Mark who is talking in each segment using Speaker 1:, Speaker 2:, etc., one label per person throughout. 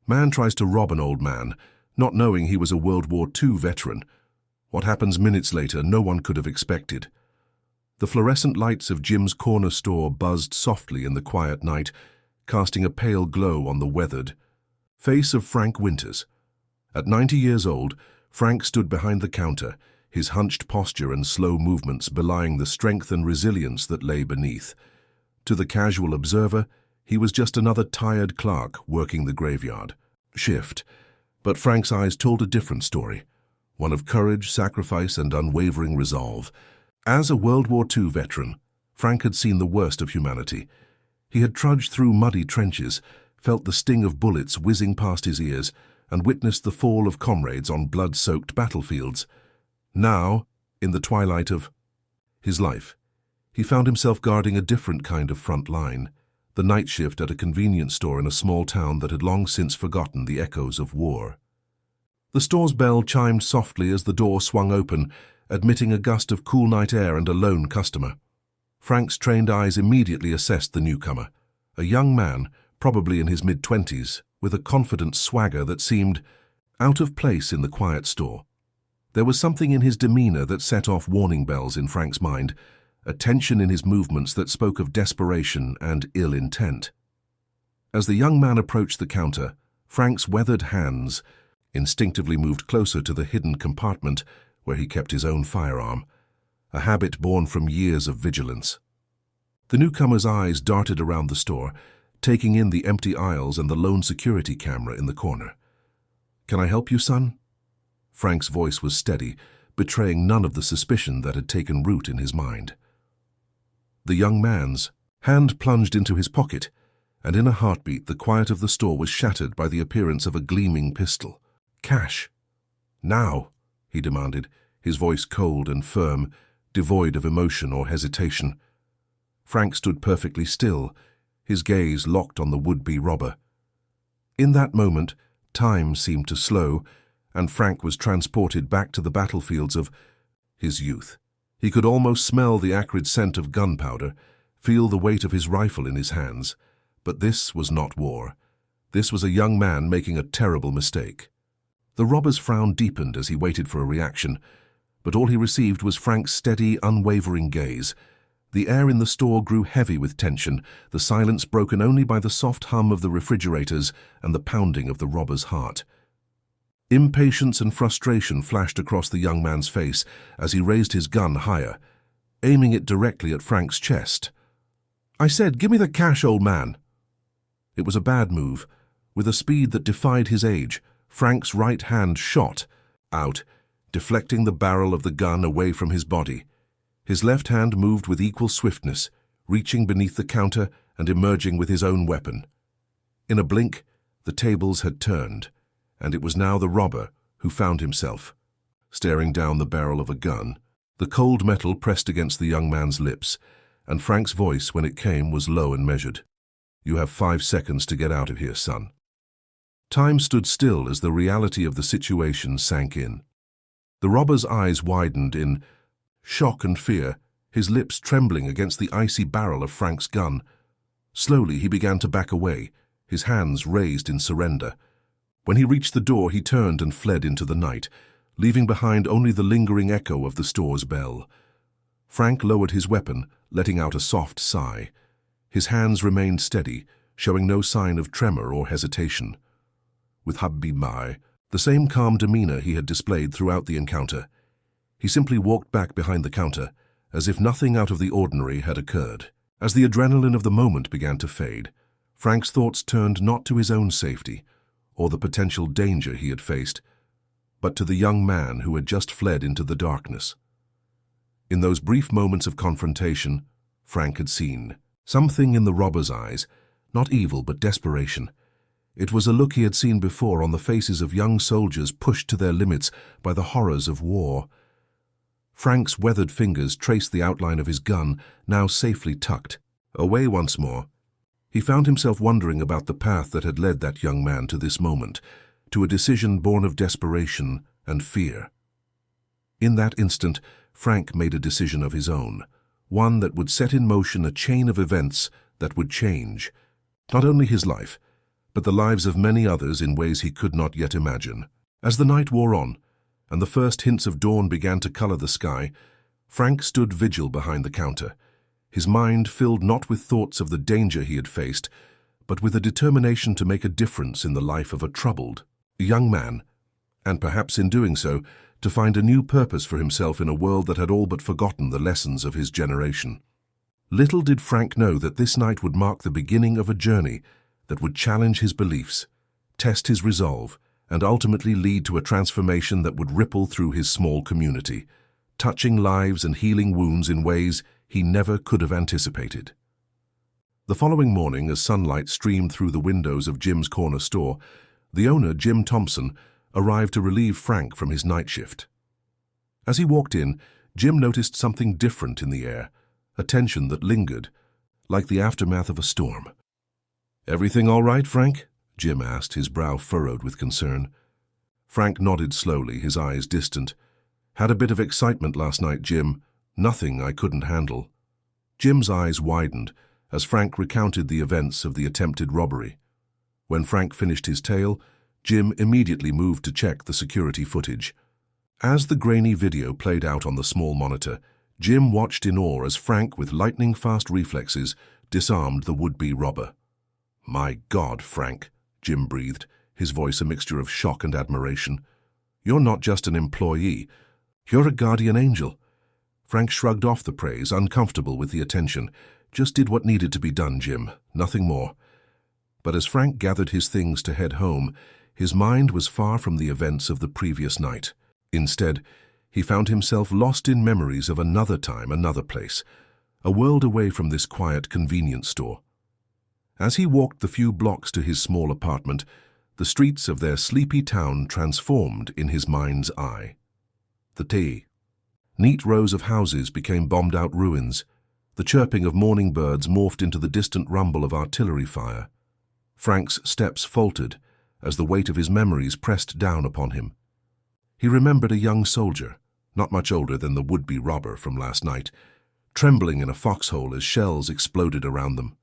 Speaker 1: Man tries to rob an old man, not knowing he was a World War II veteran. What happens minutes later, no one could have expected. The fluorescent lights of Jim's corner store buzzed softly in the quiet night, casting a pale glow on the weathered face of Frank Winters. At 90 years old, Frank stood behind the counter, his hunched posture and slow movements belying the strength and resilience that lay beneath. To the casual observer, he was just another tired clerk working the graveyard shift. But Frank's eyes told a different story, one of courage, sacrifice, and unwavering resolve. As a World War II veteran, Frank had seen the worst of humanity. He had trudged through muddy trenches, felt the sting of bullets whizzing past his ears, and witnessed the fall of comrades on blood-soaked battlefields. Now, in the twilight of his life, he found himself guarding a different kind of front line, the night shift at a convenience store in a small town that had long since forgotten the echoes of war. The store's bell chimed softly as the door swung open, admitting a gust of cool night air and a lone customer. Frank's trained eyes immediately assessed the newcomer, a young man, probably in his mid-20s, with a confident swagger that seemed out of place in the quiet store. There was something in his demeanor that set off warning bells in Frank's mind, a tension in his movements that spoke of desperation and ill intent. As the young man approached the counter, Frank's weathered hands instinctively moved closer to the hidden compartment where he kept his own firearm, a habit born from years of vigilance. The newcomer's eyes darted around the store, taking in the empty aisles and the lone security camera in the corner. "Can I help you, son?" Frank's voice was steady, betraying none of the suspicion that had taken root in his mind. The young man's hand plunged into his pocket, and in a heartbeat the quiet of the store was shattered by the appearance of a gleaming pistol. "Cash. Now," he demanded, his voice cold and firm, devoid of emotion or hesitation. Frank stood perfectly still, his gaze locked on the would-be robber. In that moment, time seemed to slow, and Frank was transported back to the battlefields of his youth. He could almost smell the acrid scent of gunpowder, feel the weight of his rifle in his hands. But this was not war. This was a young man making a terrible mistake. The robber's frown deepened as he waited for a reaction, but all he received was Frank's steady, unwavering gaze. The air in the store grew heavy with tension, the silence broken only by the soft hum of the refrigerators and the pounding of the robber's heart. Impatience and frustration flashed across the young man's face as he raised his gun higher, aiming it directly at Frank's chest. "I said, give me the cash, old man." It was a bad move. With a speed that defied his age, Frank's right hand shot out, deflecting the barrel of the gun away from his body. His left hand moved with equal swiftness, reaching beneath the counter and emerging with his own weapon. In a blink, the tables had turned, and it was now the robber who found himself staring down the barrel of a gun. The cold metal pressed against the young man's lips, and Frank's voice, when it came, was low and measured. "You have 5 seconds to get out of here, son." Time stood still as the reality of the situation sank in. The robber's eyes widened in shock and fear, his lips trembling against the icy barrel of Frank's gun. Slowly he began to back away, his hands raised in surrender. When he reached the door, he turned and fled into the night, leaving behind only the lingering echo of the store's bell. Frank lowered his weapon, letting out a soft sigh. His hands remained steady, showing no sign of tremor or hesitation. With Habibie, the same calm demeanor he had displayed throughout the encounter, he simply walked back behind the counter, as if nothing out of the ordinary had occurred. As the adrenaline of the moment began to fade, Frank's thoughts turned not to his own safety, or the potential danger he had faced, but to the young man who had just fled into the darkness. In those brief moments of confrontation, Frank had seen something in the robber's eyes, not evil but desperation. It was a look he had seen before on the faces of young soldiers pushed to their limits by the horrors of war. Frank's weathered fingers traced the outline of his gun, now safely tucked. Away once more, he found himself wondering about the path that had led that young man to this moment, to a decision born of desperation and fear. In that instant, Frank made a decision of his own, one that would set in motion a chain of events that would change not only his life, but the lives of many others in ways he could not yet imagine. As the night wore on, and the first hints of dawn began to color the sky, Frank stood vigil behind the counter, his mind filled not with thoughts of the danger he had faced, but with a determination to make a difference in the life of a troubled young man, and perhaps in doing so, to find a new purpose for himself in a world that had all but forgotten the lessons of his generation. Little did Frank know that this night would mark the beginning of a journey that would challenge his beliefs, test his resolve, and ultimately lead to a transformation that would ripple through his small community, touching lives and healing wounds in ways he never could have anticipated. The following morning, as sunlight streamed through the windows of Jim's corner store, the owner, Jim Thompson, arrived to relieve Frank from his night shift. As he walked in, Jim noticed something different in the air, a tension that lingered, like the aftermath of a storm. "Everything all right, Frank?" Jim asked, his brow furrowed with concern. Frank nodded slowly, his eyes distant. "Had a bit of excitement last night, Jim. Nothing I couldn't handle." Jim's eyes widened as Frank recounted the events of the attempted robbery. When Frank finished his tale, Jim immediately moved to check the security footage. As the grainy video played out on the small monitor, Jim watched in awe as Frank, with lightning-fast reflexes, disarmed the would-be robber. "My God, Frank," Jim breathed, his voice a mixture of shock and admiration. "You're not just an employee. You're a guardian angel." Frank shrugged off the praise, uncomfortable with the attention. "Just did what needed to be done, Jim, nothing more." But as Frank gathered his things to head home, his mind was far from the events of the previous night. Instead, he found himself lost in memories of another time, another place, a world away from this quiet convenience store. As he walked the few blocks to his small apartment, the streets of their sleepy town transformed in his mind's eye. The tea. Neat rows of houses became bombed-out ruins. The chirping of morning birds morphed into the distant rumble of artillery fire. Frank's steps faltered as the weight of his memories pressed down upon him. He remembered a young soldier, not much older than the would-be robber from last night, trembling in a foxhole as shells exploded around them.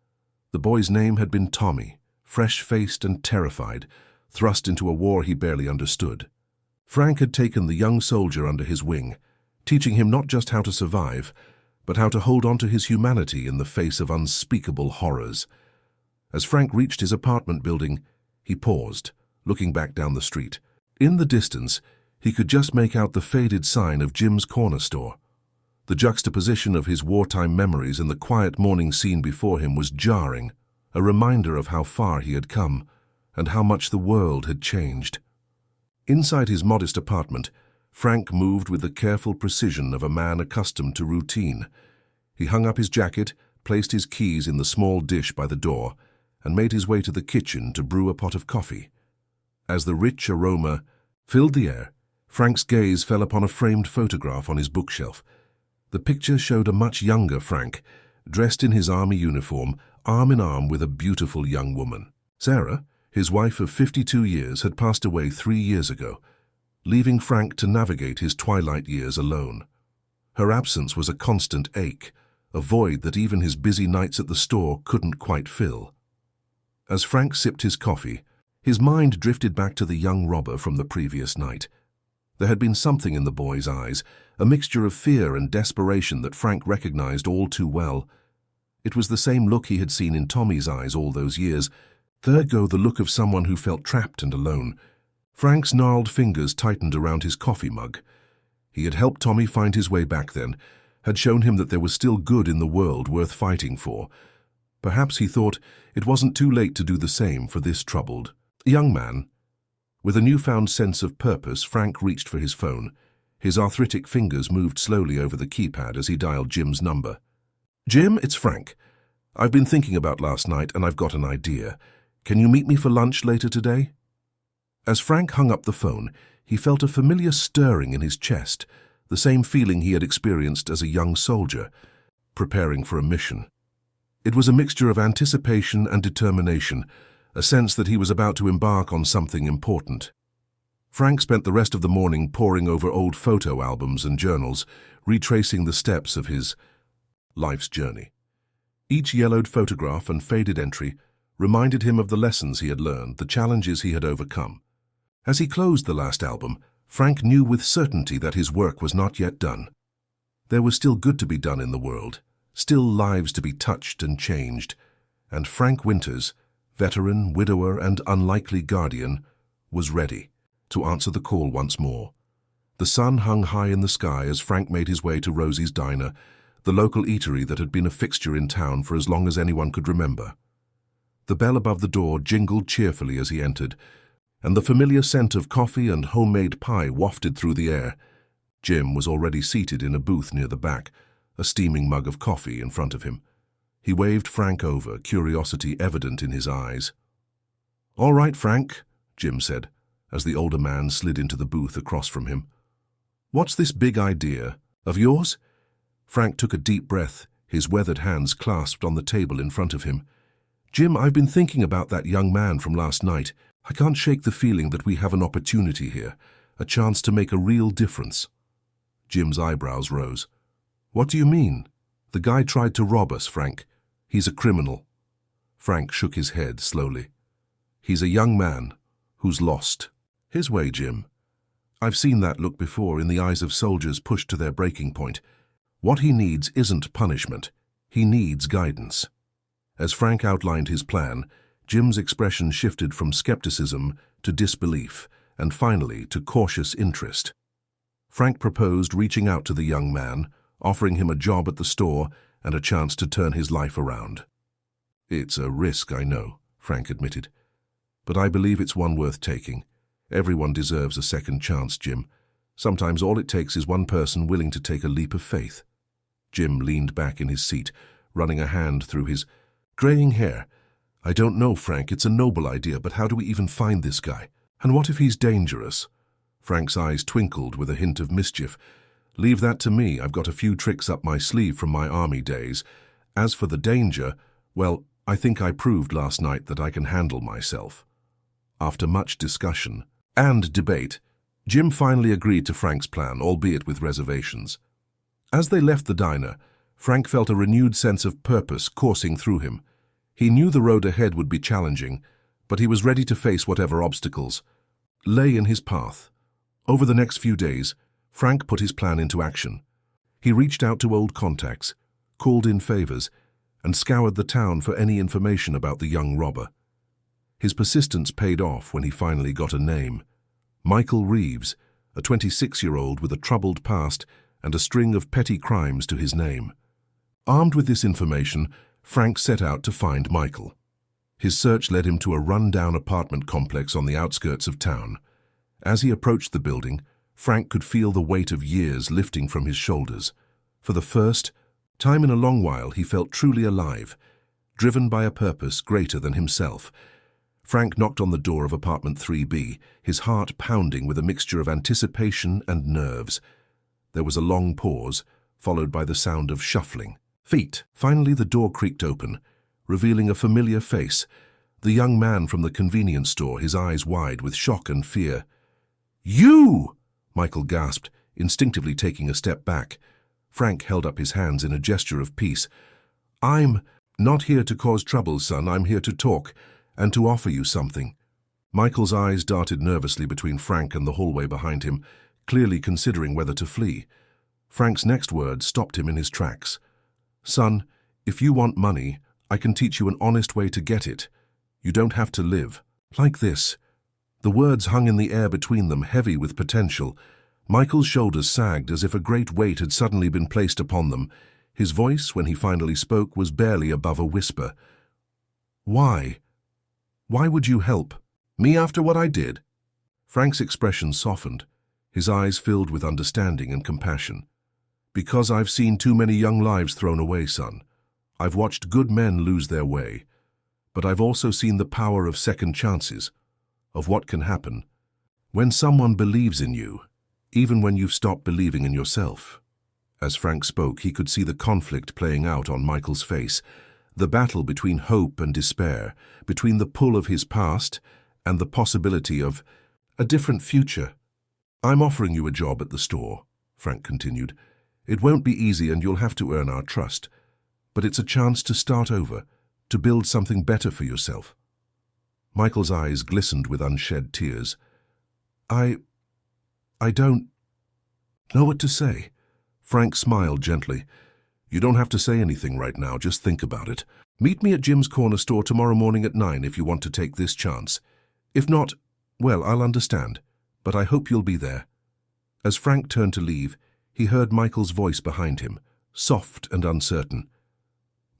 Speaker 1: The boy's name had been Tommy, fresh-faced and terrified, thrust into a war he barely understood. Frank had taken the young soldier under his wing, teaching him not just how to survive, but how to hold on to his humanity in the face of unspeakable horrors. As Frank reached his apartment building, he paused, looking back down the street. In the distance, he could just make out the faded sign of Jim's corner store. The juxtaposition of his wartime memories and the quiet morning scene before him was jarring, a reminder of how far he had come and how much the world had changed. Inside his modest apartment, Frank moved with the careful precision of a man accustomed to routine. He hung up his jacket, placed his keys in the small dish by the door, and made his way to the kitchen to brew a pot of coffee. As the rich aroma filled the air, Frank's gaze fell upon a framed photograph on his bookshelf. The picture showed a much younger Frank, dressed in his army uniform, arm in arm with a beautiful young woman. Sarah, his wife of 52 years, had passed away 3 years ago, leaving Frank to navigate his twilight years alone. Her absence was a constant ache, a void that even his busy nights at the store couldn't quite fill. As Frank sipped his coffee, his mind drifted back to the young robber from the previous night. There had been something in the boy's eyes, a mixture of fear and desperation that Frank recognized all too well. It was the same look he had seen in Tommy's eyes all those years, ergo the look of someone who felt trapped and alone. Frank's gnarled fingers tightened around his coffee mug. He had helped Tommy find his way back then, had shown him that there was still good in the world worth fighting for. Perhaps, he thought, it wasn't too late to do the same for this troubled young man. With a newfound sense of purpose, Frank reached for his phone. His arthritic fingers moved slowly over the keypad as he dialed Jim's number. "Jim, it's Frank. I've been thinking about last night and I've got an idea. Can you meet me for lunch later today?" As Frank hung up the phone, he felt a familiar stirring in his chest, the same feeling he had experienced as a young soldier, preparing for a mission. It was a mixture of anticipation and determination, a sense that he was about to embark on something important. Frank spent the rest of the morning poring over old photo albums and journals, retracing the steps of his life's journey. Each yellowed photograph and faded entry reminded him of the lessons he had learned, the challenges he had overcome. As he closed the last album, Frank knew with certainty that his work was not yet done. There was still good to be done in the world, still lives to be touched and changed, and Frank Winters, veteran, widower, and unlikely guardian, was ready to answer the call once more. The sun hung high in the sky as Frank made his way to Rosie's Diner, the local eatery that had been a fixture in town for as long as anyone could remember. The bell above the door jingled cheerfully as he entered, and the familiar scent of coffee and homemade pie wafted through the air. Jim was already seated in a booth near the back, a steaming mug of coffee in front of him. He waved Frank over, curiosity evident in his eyes. "All right, Frank," Jim said, as the older man slid into the booth across from him. "What's this big idea of yours?" Frank took a deep breath, his weathered hands clasped on the table in front of him. "Jim, I've been thinking about that young man from last night. I can't shake the feeling that we have an opportunity here, a chance to make a real difference." Jim's eyebrows rose. "What do you mean?" "The guy tried to rob us, Frank. He's a criminal." Frank shook his head slowly. "He's a young man who's lost his way, Jim. I've seen that look before in the eyes of soldiers pushed to their breaking point. What he needs isn't punishment. He needs guidance." As Frank outlined his plan, Jim's expression shifted from skepticism to disbelief, and finally to cautious interest. Frank proposed reaching out to the young man, offering him a job at the store and a chance to turn his life around. "It's a risk, I know," Frank admitted. "But I believe it's one worth taking. Everyone deserves a second chance, Jim. Sometimes all it takes is one person willing to take a leap of faith." Jim leaned back in his seat, running a hand through his graying hair. "I don't know, Frank. It's a noble idea, but how do we even find this guy? And what if he's dangerous?" Frank's eyes twinkled with a hint of mischief. "Leave that to me. I've got a few tricks up my sleeve from my army days. As for the danger, well, I think I proved last night that I can handle myself." After much discussion and debate, Jim finally agreed to Frank's plan, albeit with reservations. As they left the diner, Frank felt a renewed sense of purpose coursing through him. He knew the road ahead would be challenging, but he was ready to face whatever obstacles lay in his path. Over the next few days, Frank put his plan into action. He reached out to old contacts, called in favors, and scoured the town for any information about the young robber. His persistence paid off when he finally got a name. Michael Reeves, a 26-year-old with a troubled past and a string of petty crimes to his name. Armed with this information, Frank set out to find Michael. His search led him to a run-down apartment complex on the outskirts of town. As he approached the building, Frank could feel the weight of years lifting from his shoulders. For the first time in a long while, he felt truly alive, driven by a purpose greater than himself. Frank knocked on the door of apartment 3B, his heart pounding with a mixture of anticipation and nerves. There was a long pause, followed by the sound of shuffling feet. Finally, the door creaked open, revealing a familiar face, the young man from the convenience store, his eyes wide with shock and fear. "You!" Michael gasped, instinctively taking a step back. Frank held up his hands in a gesture of peace. "I'm not here to cause trouble, son. I'm here to talk and to offer you something." Michael's eyes darted nervously between Frank and the hallway behind him, clearly considering whether to flee. Frank's next words stopped him in his tracks. "Son, if you want money, I can teach you an honest way to get it. You don't have to live like this." The words hung in the air between them, heavy with potential. Michael's shoulders sagged as if a great weight had suddenly been placed upon them. His voice, when he finally spoke, was barely above a whisper. "Why? Why would you help me after what I did?" Frank's expression softened, his eyes filled with understanding and compassion. "Because I've seen too many young lives thrown away, son. I've watched good men lose their way. But I've also seen the power of second chances, of what can happen when someone believes in you, even when you've stopped believing in yourself." As Frank spoke, he could see the conflict playing out on Michael's face, the battle between hope and despair, between the pull of his past and the possibility of a different future. "I'm offering you a job at the store," Frank continued. "It won't be easy and you'll have to earn our trust. But it's a chance to start over, to build something better for yourself. Michael's eyes glistened with unshed tears. I don't know what to say. Frank smiled gently. You don't have to say anything right now, just think about it. Meet me at Jim's Corner Store tomorrow morning at 9 if you want to take this chance. If not, well, I'll understand, but I hope you'll be there. As Frank turned to leave, he heard Michael's voice behind him, soft and uncertain.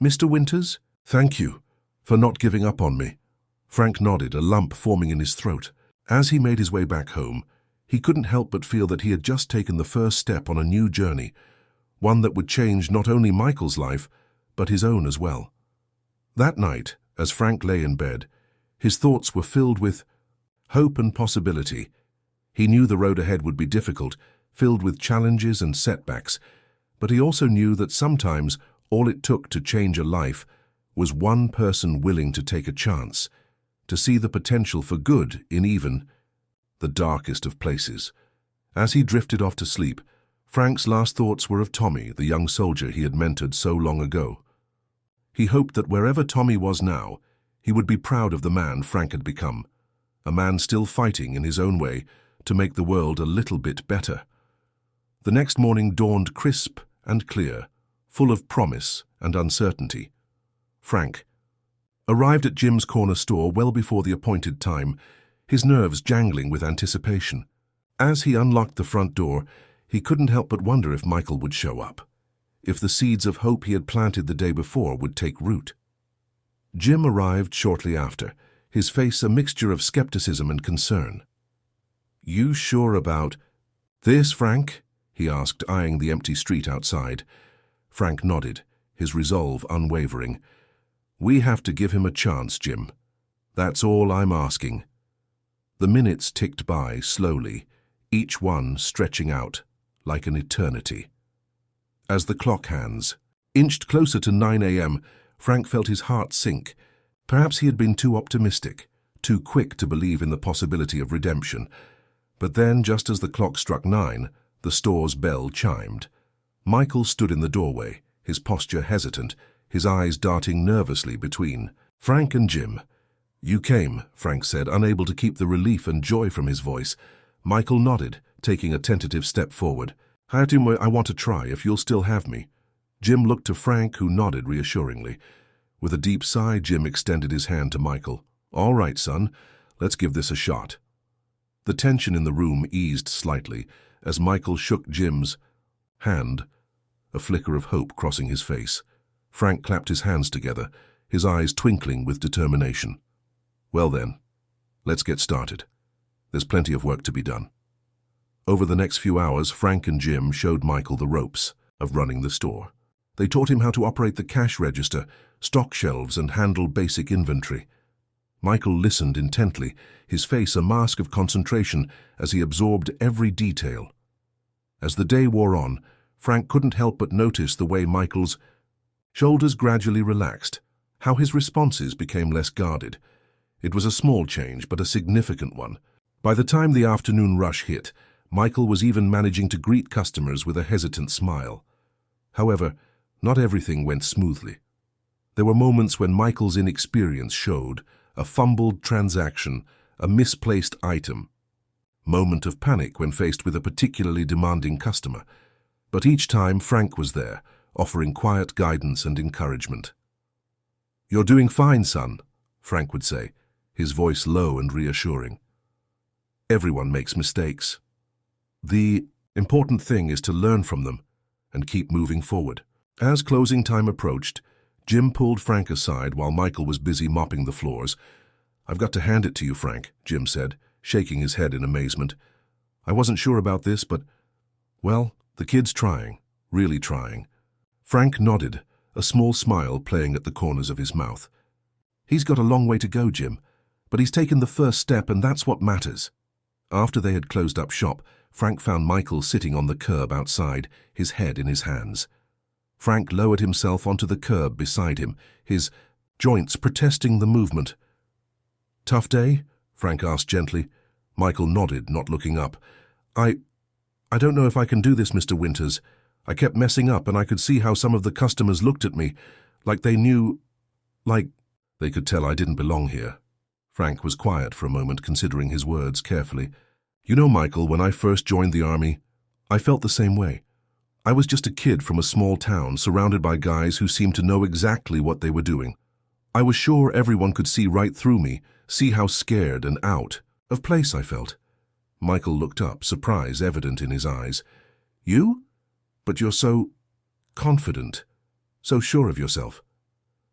Speaker 1: Mr. Winters, thank you for not giving up on me. Frank nodded, a lump forming in his throat. As he made his way back home, he couldn't help but feel that he had just taken the first step on a new journey, one that would change not only Michael's life, but his own as well. That night, as Frank lay in bed, his thoughts were filled with hope and possibility. He knew the road ahead would be difficult, filled with challenges and setbacks, but he also knew that sometimes all it took to change a life was one person willing to take a chance, to see the potential for good in even the darkest of places. As he drifted off to sleep, Frank's last thoughts were of Tommy, the young soldier he had mentored so long ago. He hoped that wherever Tommy was now, he would be proud of the man Frank had become, a man still fighting in his own way to make the world a little bit better. The next morning dawned crisp and clear, full of promise and uncertainty. Frank arrived at Jim's Corner Store well before the appointed time, his nerves jangling with anticipation. As he unlocked the front door, he couldn't help but wonder if Michael would show up, if the seeds of hope he had planted the day before would take root. Jim arrived shortly after, his face a mixture of skepticism and concern. "You sure about this, Frank?" he asked, eyeing the empty street outside. Frank nodded, his resolve unwavering. "We have to give him a chance, Jim. That's all I'm asking." The minutes ticked by slowly, each one stretching out like an eternity. As the clock hands inched closer to 9 a.m., Frank felt his heart sink. Perhaps he had been too optimistic, too quick to believe in the possibility of redemption. But then, just as the clock struck 9, the store's bell chimed. Michael stood in the doorway, his posture hesitant, his eyes darting nervously between Frank and Jim. "You came," Frank said, unable to keep the relief and joy from his voice. Michael nodded, taking a tentative step forward. "I want to try, if you'll still have me." Jim looked to Frank, who nodded reassuringly. With a deep sigh, Jim extended his hand to Michael. "All right, son, let's give this a shot." The tension in the room eased slightly as Michael shook Jim's hand, a flicker of hope crossing his face. Frank clapped his hands together, his eyes twinkling with determination. "Well then, let's get started. There's plenty of work to be done." Over the next few hours, Frank and Jim showed Michael the ropes of running the store. They taught him how to operate the cash register, stock shelves, and handle basic inventory. Michael listened intently, his face a mask of concentration as he absorbed every detail. As the day wore on, Frank couldn't help but notice the way Michael's shoulders gradually relaxed, how his responses became less guarded. It was a small change, but a significant one. By the time the afternoon rush hit, Michael was even managing to greet customers with a hesitant smile. However, not everything went smoothly. There were moments when Michael's inexperience showed, a fumbled transaction, a misplaced item. Moment of panic when faced with a particularly demanding customer. But each time Frank was there, offering quiet guidance and encouragement. "You're doing fine, son," Frank would say, his voice low and reassuring. "Everyone makes mistakes. The important thing is to learn from them and keep moving forward." As closing time approached, Jim pulled Frank aside while Michael was busy mopping the floors. "I've got to hand it to you, Frank," Jim said, shaking his head in amazement. "I wasn't sure about this, but, well, the kid's trying, really trying." Frank nodded, a small smile playing at the corners of his mouth. "He's got a long way to go, Jim, but he's taken the first step, and that's what matters." After they had closed up shop, Frank found Michael sitting on the curb outside, his head in his hands. Frank lowered himself onto the curb beside him, his joints protesting the movement. "Tough day?" Frank asked gently. Michael nodded, not looking up. I don't know if I can do this, Mr. Winters. I kept messing up, and I could see how some of the customers looked at me, like they knew, like They could tell I didn't belong here. Frank was quiet for a moment, considering his words carefully. You know, Michael, when I first joined the army, I felt the same way. I was just a kid from a small town, surrounded by guys who seemed to know exactly what they were doing. I was sure everyone could see right through me, see how scared and out of place I felt. Michael looked up, surprise evident in his eyes. You? But you're so confident, so sure of yourself.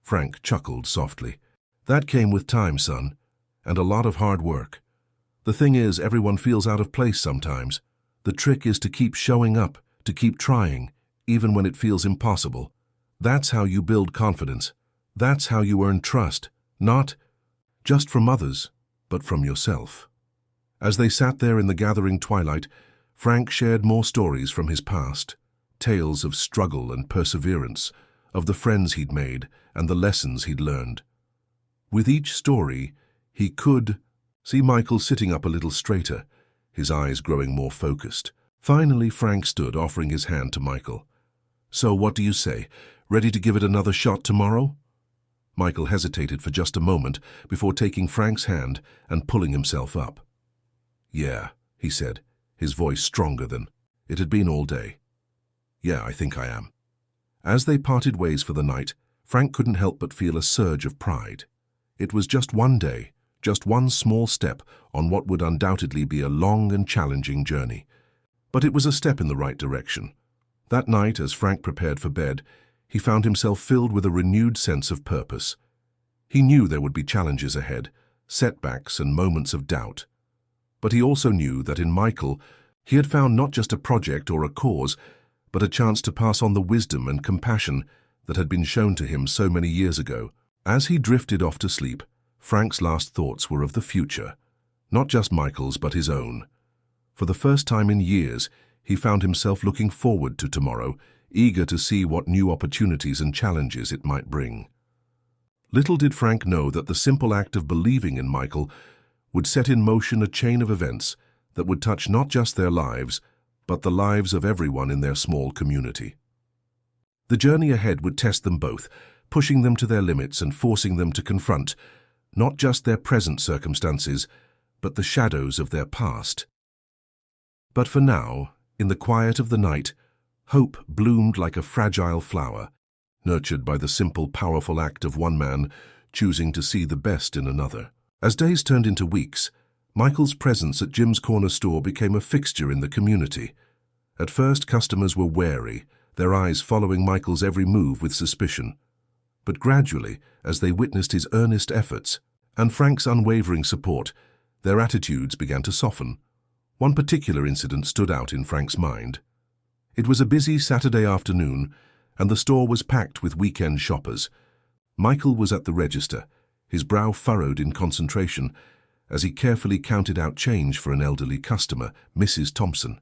Speaker 1: Frank chuckled softly. That came with time, son, and a lot of hard work. The thing is, everyone feels out of place sometimes. The trick is to keep showing up, to keep trying, even when it feels impossible. That's how you build confidence. That's how you earn trust, not just from others, but from yourself. As they sat there in the gathering twilight, Frank shared more stories from his past, tales of struggle and perseverance, of the friends he'd made and the lessons he'd learned. With each story, he could see Michael sitting up a little straighter, his eyes growing more focused. Finally, Frank stood, offering his hand to Michael. So what do you say? Ready to give it another shot tomorrow? Michael hesitated for just a moment before taking Frank's hand and pulling himself up. Yeah, he said, his voice stronger than it had been all day. Yeah, I think I am. As they parted ways for the night, Frank couldn't help but feel a surge of pride. It was just one day, just one small step on what would undoubtedly be a long and challenging journey. But it was a step in the right direction. That night, as Frank prepared for bed, he found himself filled with a renewed sense of purpose. He knew there would be challenges ahead, setbacks and moments of doubt. But he also knew that in Michael, he had found not just a project or a cause, but a chance to pass on the wisdom and compassion that had been shown to him so many years ago. As he drifted off to sleep, Frank's last thoughts were of the future, not just Michael's but his own. For the first time in years, he found himself looking forward to tomorrow, eager to see what new opportunities and challenges it might bring. Little did Frank know that the simple act of believing in Michael would set in motion a chain of events that would touch not just their lives, but the lives of everyone in their small community. The journey ahead would test them both, pushing them to their limits and forcing them to confront not just their present circumstances, but the shadows of their past. But for now, in the quiet of the night, hope bloomed like a fragile flower, nurtured by the simple, powerful act of one man choosing to see the best in another. As days turned into weeks, Michael's presence at Jim's Corner store became a fixture in the community. At first, customers were wary, their eyes following Michael's every move with suspicion. But gradually, as they witnessed his earnest efforts and Frank's unwavering support, their attitudes began to soften. One particular incident stood out in Frank's mind. It was a busy Saturday afternoon, and the store was packed with weekend shoppers. Michael was at the register, his brow furrowed in concentration, as he carefully counted out change for an elderly customer, Mrs. Thompson.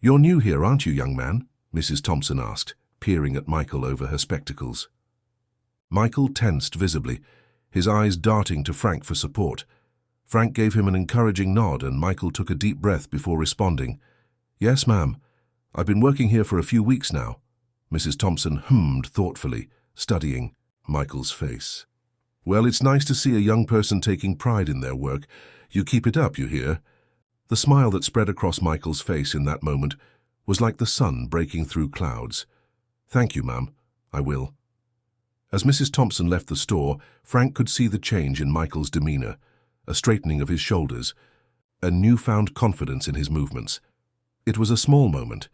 Speaker 1: "You're new here, aren't you, young man?" Mrs. Thompson asked, peering at Michael over her spectacles. Michael tensed visibly, his eyes darting to Frank for support. Frank gave him an encouraging nod, and Michael took a deep breath before responding. "Yes, ma'am. I've been working here for a few weeks now." Mrs. Thompson hummed thoughtfully, studying Michael's face. "Well, it's nice to see a young person taking pride in their work. You keep it up, you hear?" The smile that spread across Michael's face in that moment was like the sun breaking through clouds. "Thank you, ma'am. I will." As Mrs. Thompson left the store, Frank could see the change in Michael's demeanor, a straightening of his shoulders, a newfound confidence in his movements. It was a small moment,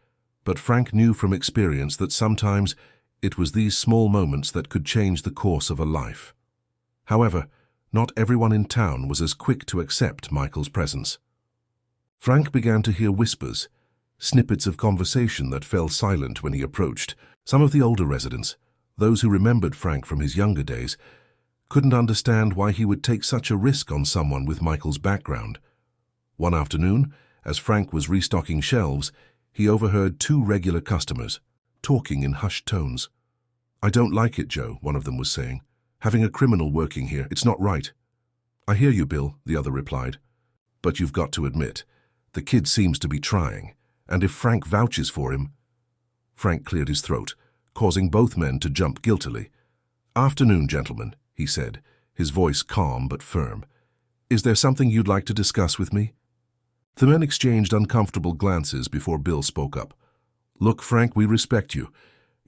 Speaker 1: but Frank knew from experience that sometimes it was these small moments that could change the course of a life. However, not everyone in town was as quick to accept Michael's presence. Frank began to hear whispers, snippets of conversation that fell silent when he approached. Some of the older residents, those who remembered Frank from his younger days, couldn't understand why he would take such a risk on someone with Michael's background. One afternoon, as Frank was restocking shelves, he overheard two regular customers, talking in hushed tones. "I don't like it, Joe," one of them was saying. "Having a criminal working here, it's not right." "I hear you, Bill," the other replied. "But you've got to admit, the kid seems to be trying, and if Frank vouches for him—" Frank cleared his throat, causing both men to jump guiltily. "Afternoon, gentlemen," he said, his voice calm but firm. "Is there something you'd like to discuss with me?" The men exchanged uncomfortable glances before Bill spoke up. "Look, Frank, we respect you.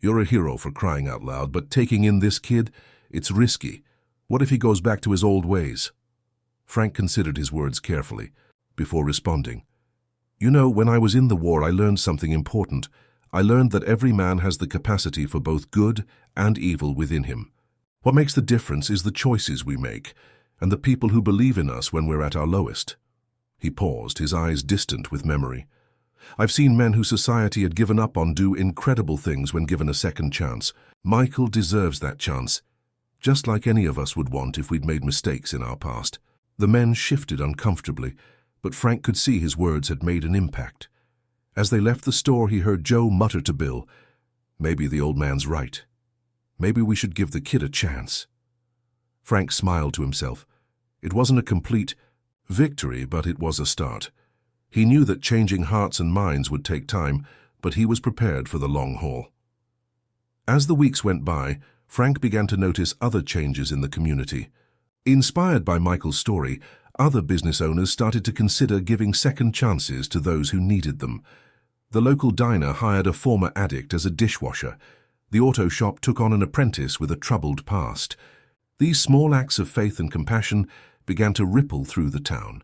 Speaker 1: You're a hero for crying out loud, but taking in this kid, it's risky. What if he goes back to his old ways?" Frank considered his words carefully before responding. "You know, when I was in the war, I learned something important. I learned that every man has the capacity for both good and evil within him. What makes the difference is the choices we make, and the people who believe in us when we're at our lowest." He paused, his eyes distant with memory. "I've seen men who society had given up on do incredible things when given a second chance. Michael deserves that chance, just like any of us would want if we'd made mistakes in our past." The men shifted uncomfortably, but Frank could see his words had made an impact. As they left the store, he heard Joe mutter to Bill, "Maybe the old man's right. Maybe we should give the kid a chance." Frank smiled to himself. It wasn't a complete victory, but it was a start. He knew that changing hearts and minds would take time, but he was prepared for the long haul. As the weeks went by, Frank began to notice other changes in the community. Inspired by Michael's story, other business owners started to consider giving second chances to those who needed them. The local diner hired a former addict as a dishwasher. The auto shop took on an apprentice with a troubled past. These small acts of faith and compassion began to ripple through the town,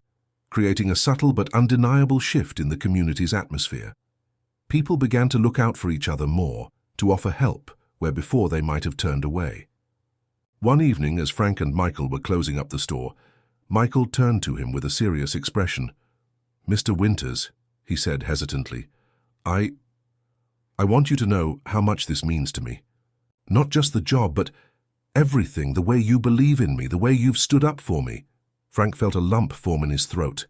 Speaker 1: creating a subtle but undeniable shift in the community's atmosphere. People began to look out for each other more, to offer help where before they might have turned away. One evening, as Frank and Michael were closing up the store, Michael turned to him with a serious expression. "Mr. Winters," he said hesitantly, I want you to know how much this means to me. Not just the job, but everything, the way you believe in me, the way you've stood up for me." Frank felt a lump form in his throat.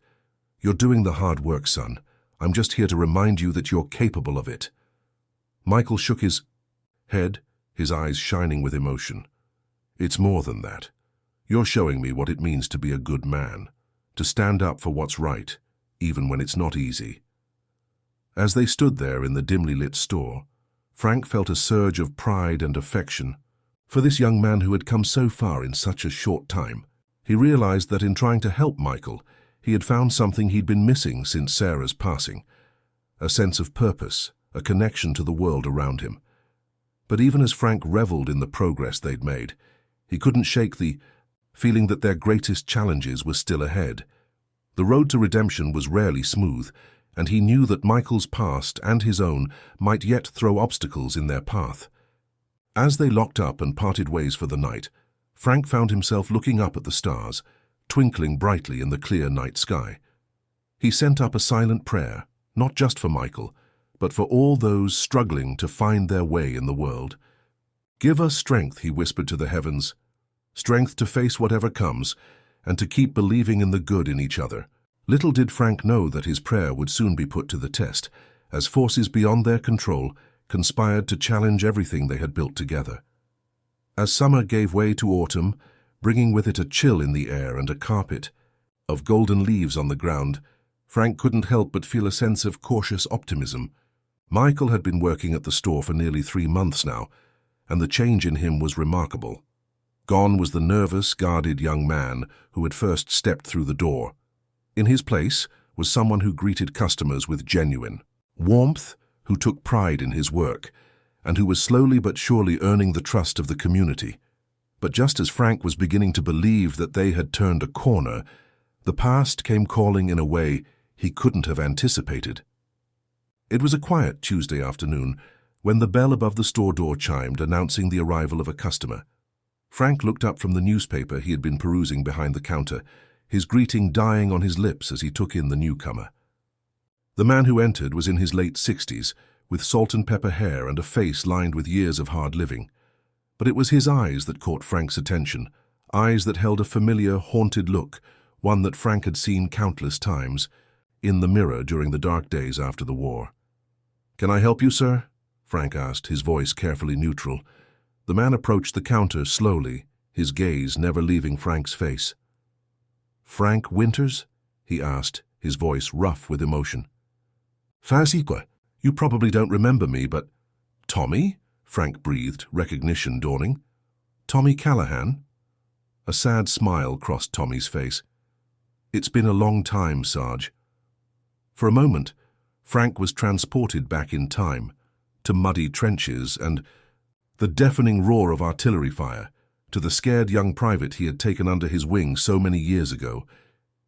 Speaker 1: "You're doing the hard work, son. I'm just here to remind you that you're capable of it." Michael shook his head, his eyes shining with emotion. "It's more than that. You're showing me what it means to be a good man, to stand up for what's right, even when it's not easy." As they stood there in the dimly lit store, Frank felt a surge of pride and affection for this young man who had come so far in such a short time. He realized that in trying to help Michael, he had found something he'd been missing since Sarah's passing, a sense of purpose, a connection to the world around him. But even as Frank reveled in the progress they'd made, he couldn't shake the feeling that their greatest challenges were still ahead. The road to redemption was rarely smooth, and he knew that Michael's past and his own might yet throw obstacles in their path. As they locked up and parted ways for the night, Frank found himself looking up at the stars, twinkling brightly in the clear night sky. He sent up a silent prayer, not just for Michael, but for all those struggling to find their way in the world. "Give us strength," he whispered to the heavens, "strength to face whatever comes, and to keep believing in the good in each other." Little did Frank know that his prayer would soon be put to the test, as forces beyond their control conspired to challenge everything they had built together. As summer gave way to autumn, bringing with it a chill in the air and a carpet of golden leaves on the ground, Frank couldn't help but feel a sense of cautious optimism. Michael had been working at the store for nearly 3 months now, and the change in him was remarkable. Gone was the nervous, guarded young man who had first stepped through the door. In his place was someone who greeted customers with genuine warmth, who took pride in his work, and who was slowly but surely earning the trust of the community. But just as Frank was beginning to believe that they had turned a corner, the past came calling in a way he couldn't have anticipated. It was a quiet Tuesday afternoon when the bell above the store door chimed, announcing the arrival of a customer. Frank looked up from the newspaper he had been perusing behind the counter, his greeting dying on his lips as he took in the newcomer. The man who entered was in his late 60s, with salt and pepper hair and a face lined with years of hard living. But it was his eyes that caught Frank's attention, eyes that held a familiar, haunted look, one that Frank had seen countless times, in the mirror during the dark days after the war. "Can I help you, sir?" Frank asked, his voice carefully neutral. The man approached the counter slowly, his gaze never leaving Frank's face. "Frank Winters?" he asked, his voice rough with emotion. "Fasiqua, you probably don't remember me, but—" "Tommy?" Frank breathed, recognition dawning. "Tommy Callahan?" A sad smile crossed Tommy's face. "It's been a long time, Sarge." For a moment, Frank was transported back in time, to muddy trenches and the deafening roar of artillery fire, to the scared young private he had taken under his wing so many years ago.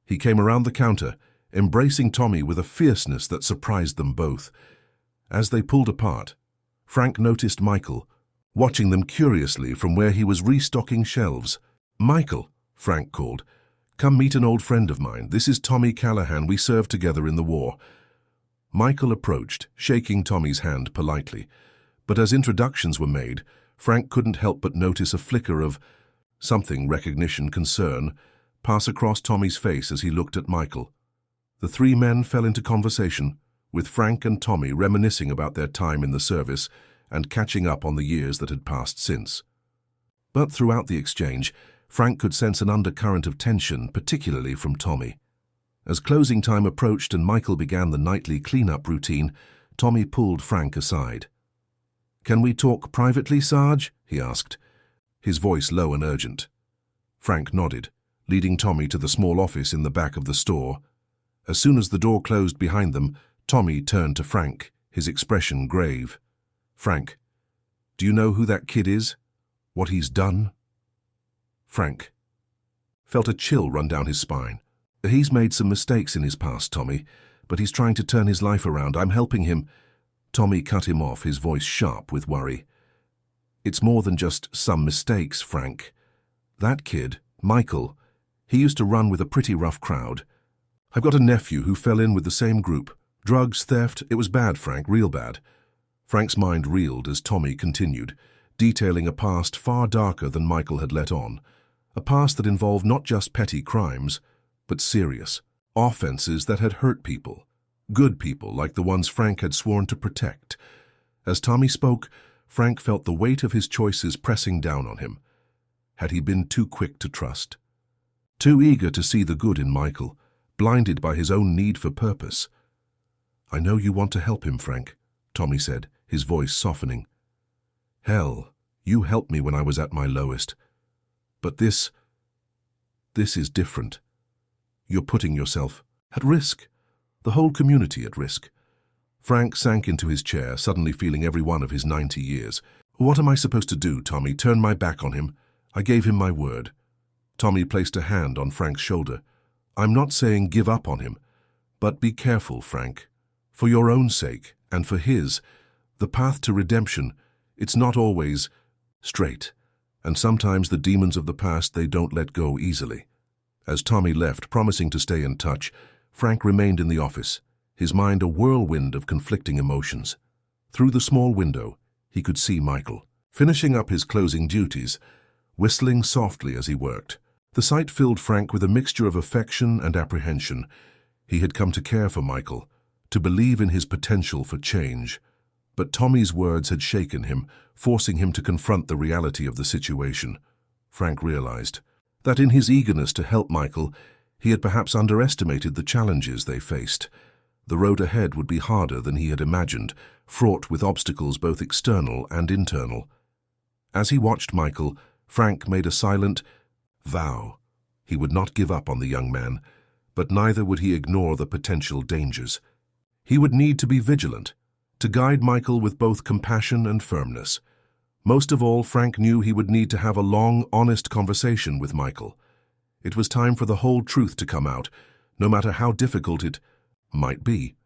Speaker 1: He came around the counter, embracing Tommy with a fierceness that surprised them both. As they pulled apart, Frank noticed Michael, watching them curiously from where he was restocking shelves. "Michael," Frank called, "come meet an old friend of mine. This is Tommy Callahan. We served together in the war." Michael approached, shaking Tommy's hand politely. But as introductions were made, Frank couldn't help but notice a flicker of something, recognition, concern, pass across Tommy's face as he looked at Michael. The three men fell into conversation, with Frank and Tommy reminiscing about their time in the service and catching up on the years that had passed since. But throughout the exchange, Frank could sense an undercurrent of tension, particularly from Tommy. As closing time approached and Michael began the nightly clean-up routine, Tommy pulled Frank aside. "Can we talk privately, Sarge?" he asked, his voice low and urgent. Frank nodded, leading Tommy to the small office in the back of the store. As soon as the door closed behind them, Tommy turned to Frank, his expression grave. "Frank, do you know who that kid is? What he's done?" Frank felt a chill run down his spine. "He's made some mistakes in his past, Tommy, but he's trying to turn his life around. I'm helping him." Tommy cut him off, his voice sharp with worry. "It's more than just some mistakes, Frank. That kid, Michael, he used to run with a pretty rough crowd. I've got a nephew who fell in with the same group. Drugs, theft, it was bad, Frank, real bad." Frank's mind reeled as Tommy continued, detailing a past far darker than Michael had let on. A past that involved not just petty crimes, but serious offenses that had hurt people. Good people like the ones Frank had sworn to protect. As Tommy spoke, Frank felt the weight of his choices pressing down on him. Had he been too quick to trust? Too eager to see the good in Michael, blinded by his own need for purpose? "I know you want to help him, Frank," Tommy said, his voice softening. "Hell, you helped me when I was at my lowest. But this is different. You're putting yourself at risk, the whole community at risk." Frank sank into his chair, suddenly feeling every one of his 90 years. "What am I supposed to do, Tommy? Turn my back on him? I gave him my word." Tommy placed a hand on Frank's shoulder. "I'm not saying give up on him, but be careful, Frank. For your own sake, and for his, the path to redemption, it's not always straight, and sometimes the demons of the past, they don't let go easily." As Tommy left, promising to stay in touch, Frank remained in the office, his mind a whirlwind of conflicting emotions. Through the small window, he could see Michael, finishing up his closing duties, whistling softly as he worked. The sight filled Frank with a mixture of affection and apprehension. He had come to care for Michael, to believe in his potential for change. But Tommy's words had shaken him, forcing him to confront the reality of the situation. Frank realized that in his eagerness to help Michael, he had perhaps underestimated the challenges they faced. The road ahead would be harder than he had imagined, fraught with obstacles both external and internal. As he watched Michael, Frank made a silent vow. He would not give up on the young man, but neither would he ignore the potential dangers. He would need to be vigilant, to guide Michael with both compassion and firmness. Most of all, Frank knew he would need to have a long, honest conversation with Michael. It was time for the whole truth to come out, no matter how difficult it might be.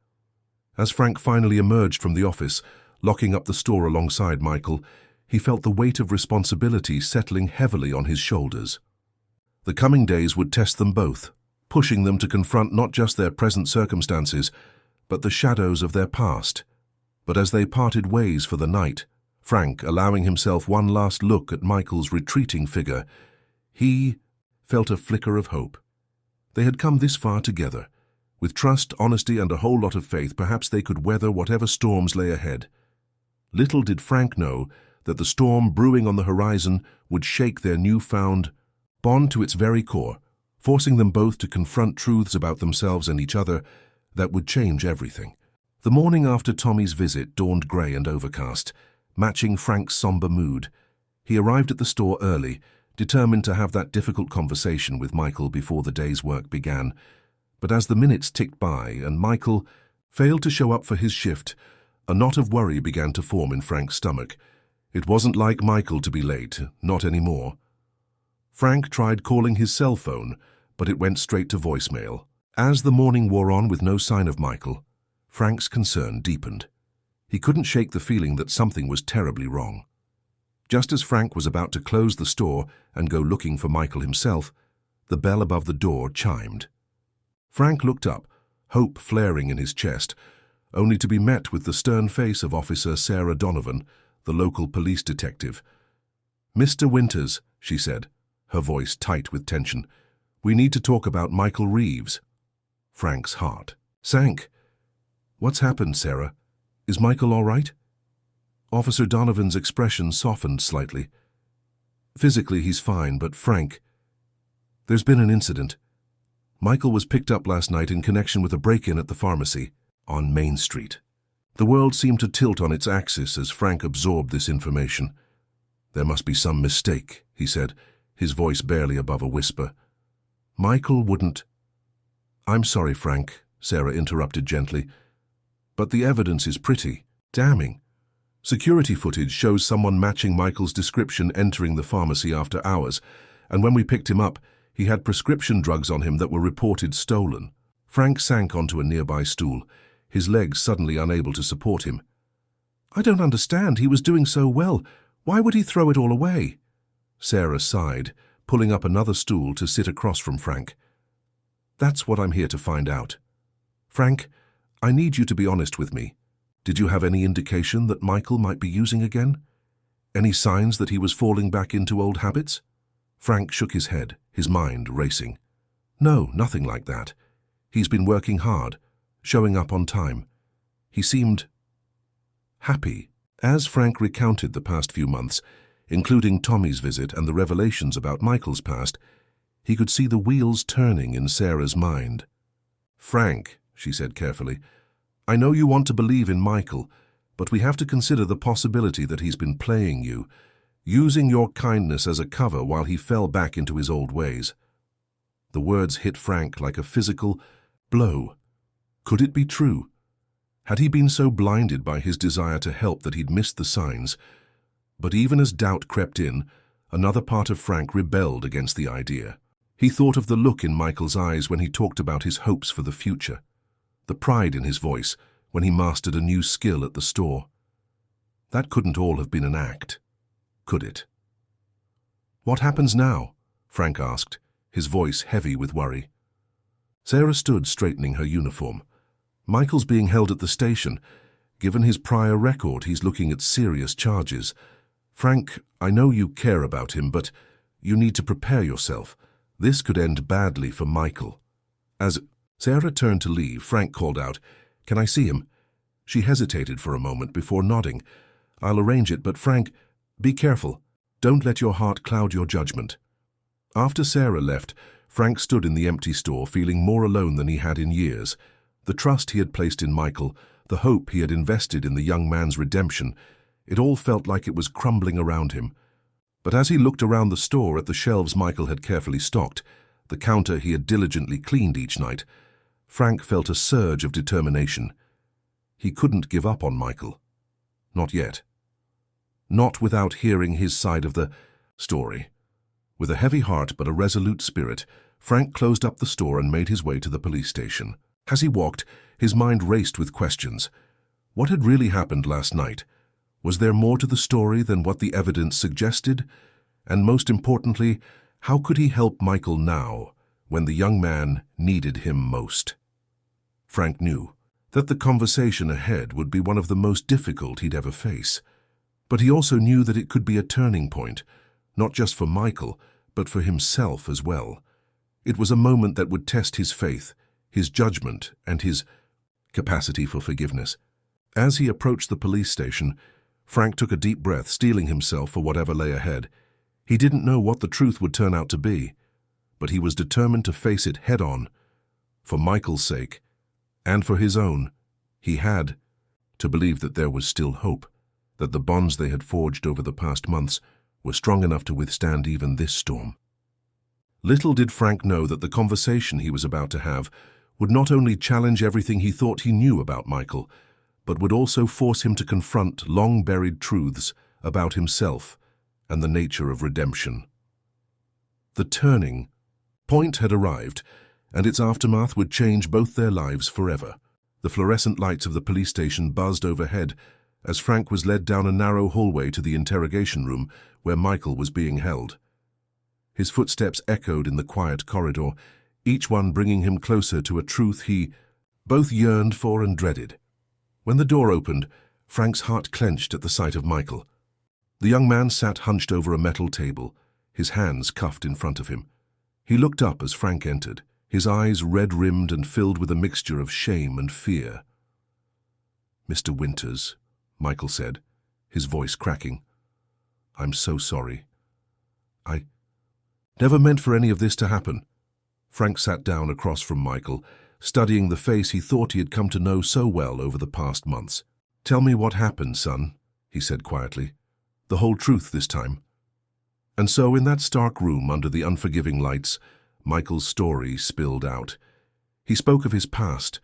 Speaker 1: As Frank finally emerged from the office, locking up the store alongside Michael, he felt the weight of responsibility settling heavily on his shoulders. The coming days would test them both, pushing them to confront not just their present circumstances, but the shadows of their past. But as they parted ways for the night, Frank allowing himself one last look at Michael's retreating figure, he felt a flicker of hope. They had come this far together. With trust, honesty, and a whole lot of faith, perhaps they could weather whatever storms lay ahead. Little did Frank know that the storm brewing on the horizon would shake their newfound bond to its very core, forcing them both to confront truths about themselves and each other that would change everything. The morning after Tommy's visit dawned grey and overcast, matching Frank's somber mood. He arrived at the store early, determined to have that difficult conversation with Michael before the day's work began. But as the minutes ticked by and Michael failed to show up for his shift, a knot of worry began to form in Frank's stomach. It wasn't like Michael to be late, not anymore. Frank tried calling his cell phone, but it went straight to voicemail. As the morning wore on with no sign of Michael, Frank's concern deepened. He couldn't shake the feeling that something was terribly wrong. Just as Frank was about to close the store and go looking for Michael himself, the bell above the door chimed. Frank looked up, hope flaring in his chest, only to be met with the stern face of Officer Sarah Donovan, the local police detective. "Mr. Winters," she said, her voice tight with tension, "we need to talk about Michael Reeves." Frank's heart sank. "What's happened, Sarah? Is Michael all right?" Officer Donovan's expression softened slightly. "Physically, he's fine, but Frank, there's been an incident. Michael was picked up last night in connection with a break-in at the pharmacy on Main Street." The world seemed to tilt on its axis as Frank absorbed this information. "There must be some mistake," he said, his voice barely above a whisper. "Michael wouldn't—" "I'm sorry, Frank," Sarah interrupted gently, "but the evidence is pretty damning. Security footage shows someone matching Michael's description entering the pharmacy after hours, and when we picked him up, he had prescription drugs on him that were reported stolen." Frank sank onto a nearby stool, his legs suddenly unable to support him. "I don't understand. He was doing so well. Why would he throw it all away?" Sarah sighed, pulling up another stool to sit across from Frank. "That's what I'm here to find out. Frank, I need you to be honest with me. Did you have any indication that Michael might be using again? Any signs that he was falling back into old habits?" Frank shook his head, his mind racing. "No, nothing like that. He's been working hard, showing up on time. He seemed happy." As Frank recounted the past few months, including Tommy's visit and the revelations about Michael's past, he could see the wheels turning in Sarah's mind. "Frank," she said carefully, "I know you want to believe in Michael, but we have to consider the possibility that he's been playing you, using your kindness as a cover while he fell back into his old ways." The words hit Frank like a physical blow. Could it be true? Had he been so blinded by his desire to help that he'd missed the signs? But even as doubt crept in, another part of Frank rebelled against the idea. He thought of the look in Michael's eyes when he talked about his hopes for the future, the pride in his voice when he mastered a new skill at the store. That couldn't all have been an act, could it? "What happens now?" Frank asked, his voice heavy with worry. Sarah stood straightening her uniform. "Michael's being held at the station. Given his prior record, he's looking at serious charges. Frank, I know you care about him, but you need to prepare yourself. This could end badly for Michael." As Sarah turned to leave, Frank called out, "Can I see him?" She hesitated for a moment before nodding. "I'll arrange it, but Frank, be careful. Don't let your heart cloud your judgment." After Sarah left, Frank stood in the empty store feeling more alone than he had in years. The trust he had placed in Michael, the hope he had invested in the young man's redemption, it all felt like it was crumbling around him. But as he looked around the store at the shelves Michael had carefully stocked, the counter he had diligently cleaned each night, Frank felt a surge of determination. He couldn't give up on Michael. Not yet. Not without hearing his side of the story. With a heavy heart but a resolute spirit, Frank closed up the store and made his way to the police station. As he walked, his mind raced with questions. What had really happened last night? Was there more to the story than what the evidence suggested? And most importantly, how could he help Michael now, when the young man needed him most? Frank knew that the conversation ahead would be one of the most difficult he'd ever face. But he also knew that it could be a turning point, not just for Michael, but for himself as well. It was a moment that would test his faith, his judgment, and his capacity for forgiveness. As he approached the police station, Frank took a deep breath, steeling himself for whatever lay ahead. He didn't know what the truth would turn out to be, but he was determined to face it head-on. For Michael's sake, and for his own, he had to believe that there was still hope, that the bonds they had forged over the past months were strong enough to withstand even this storm. Little did Frank know that the conversation he was about to have would not only challenge everything he thought he knew about Michael, but would also force him to confront long-buried truths about himself and the nature of redemption. The turning point had arrived, and its aftermath would change both their lives forever. The fluorescent lights of the police station buzzed overhead as Frank was led down a narrow hallway to the interrogation room where Michael was being held. His footsteps echoed in the quiet corridor, each one bringing him closer to a truth he both yearned for and dreaded. When the door opened, Frank's heart clenched at the sight of Michael. The young man sat hunched over a metal table, his hands cuffed in front of him. He looked up as Frank entered, his eyes red-rimmed and filled with a mixture of shame and fear. "Mr. Winters," Michael said, his voice cracking. "I'm so sorry. I never meant for any of this to happen." Frank sat down across from Michael, studying the face he thought he had come to know so well over the past months. "Tell me what happened, son," he said quietly. "The whole truth this time." And so in that stark room under the unforgiving lights, Michael's story spilled out. He spoke of his past,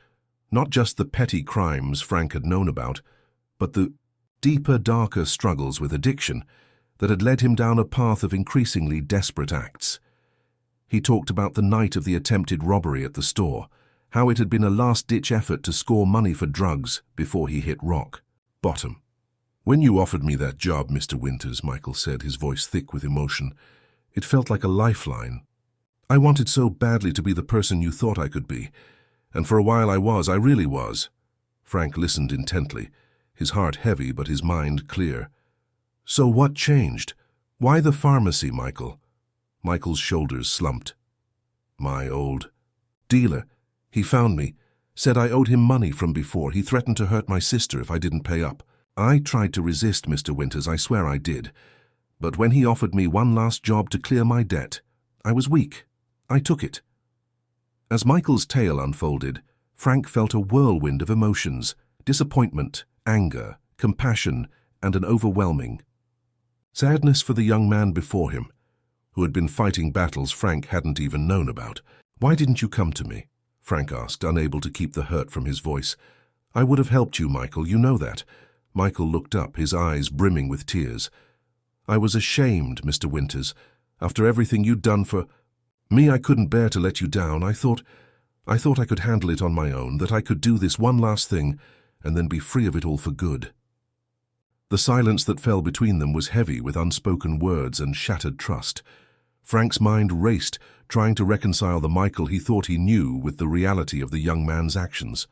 Speaker 1: not just the petty crimes Frank had known about, but the deeper, darker struggles with addiction that had led him down a path of increasingly desperate acts. He talked about the night of the attempted robbery at the store, how it had been a last-ditch effort to score money for drugs before he hit rock bottom. "When you offered me that job, Mr. Winters," Michael said, his voice thick with emotion, "it felt like a lifeline. I wanted so badly to be the person you thought I could be, and for a while I really was." Frank listened intently, his heart heavy but his mind clear. "So what changed? Why the pharmacy, Michael?" Michael's shoulders slumped. "My old dealer. He found me, said I owed him money from before. He threatened to hurt my sister if I didn't pay up. I tried to resist, Mr. Winters, I swear I did. But when he offered me one last job to clear my debt, I was weak. I took it." As Michael's tale unfolded, Frank felt a whirlwind of emotions: disappointment, anger, compassion, and an overwhelming sadness for the young man before him, who had been fighting battles Frank hadn't even known about. "Why didn't you come to me?" Frank asked, unable to keep the hurt from his voice. "I would have helped you, Michael, you know that." Michael looked up, his eyes brimming with tears. "I was ashamed, Mr. Winters. After everything you'd done for me, I couldn't bear to let you down. I thought I could handle it on my own, that I could do this one last thing and then be free of it all for good." The silence that fell between them was heavy with unspoken words and shattered trust. Frank's mind raced, trying to reconcile the Michael he thought he knew with the reality of the young man's actions.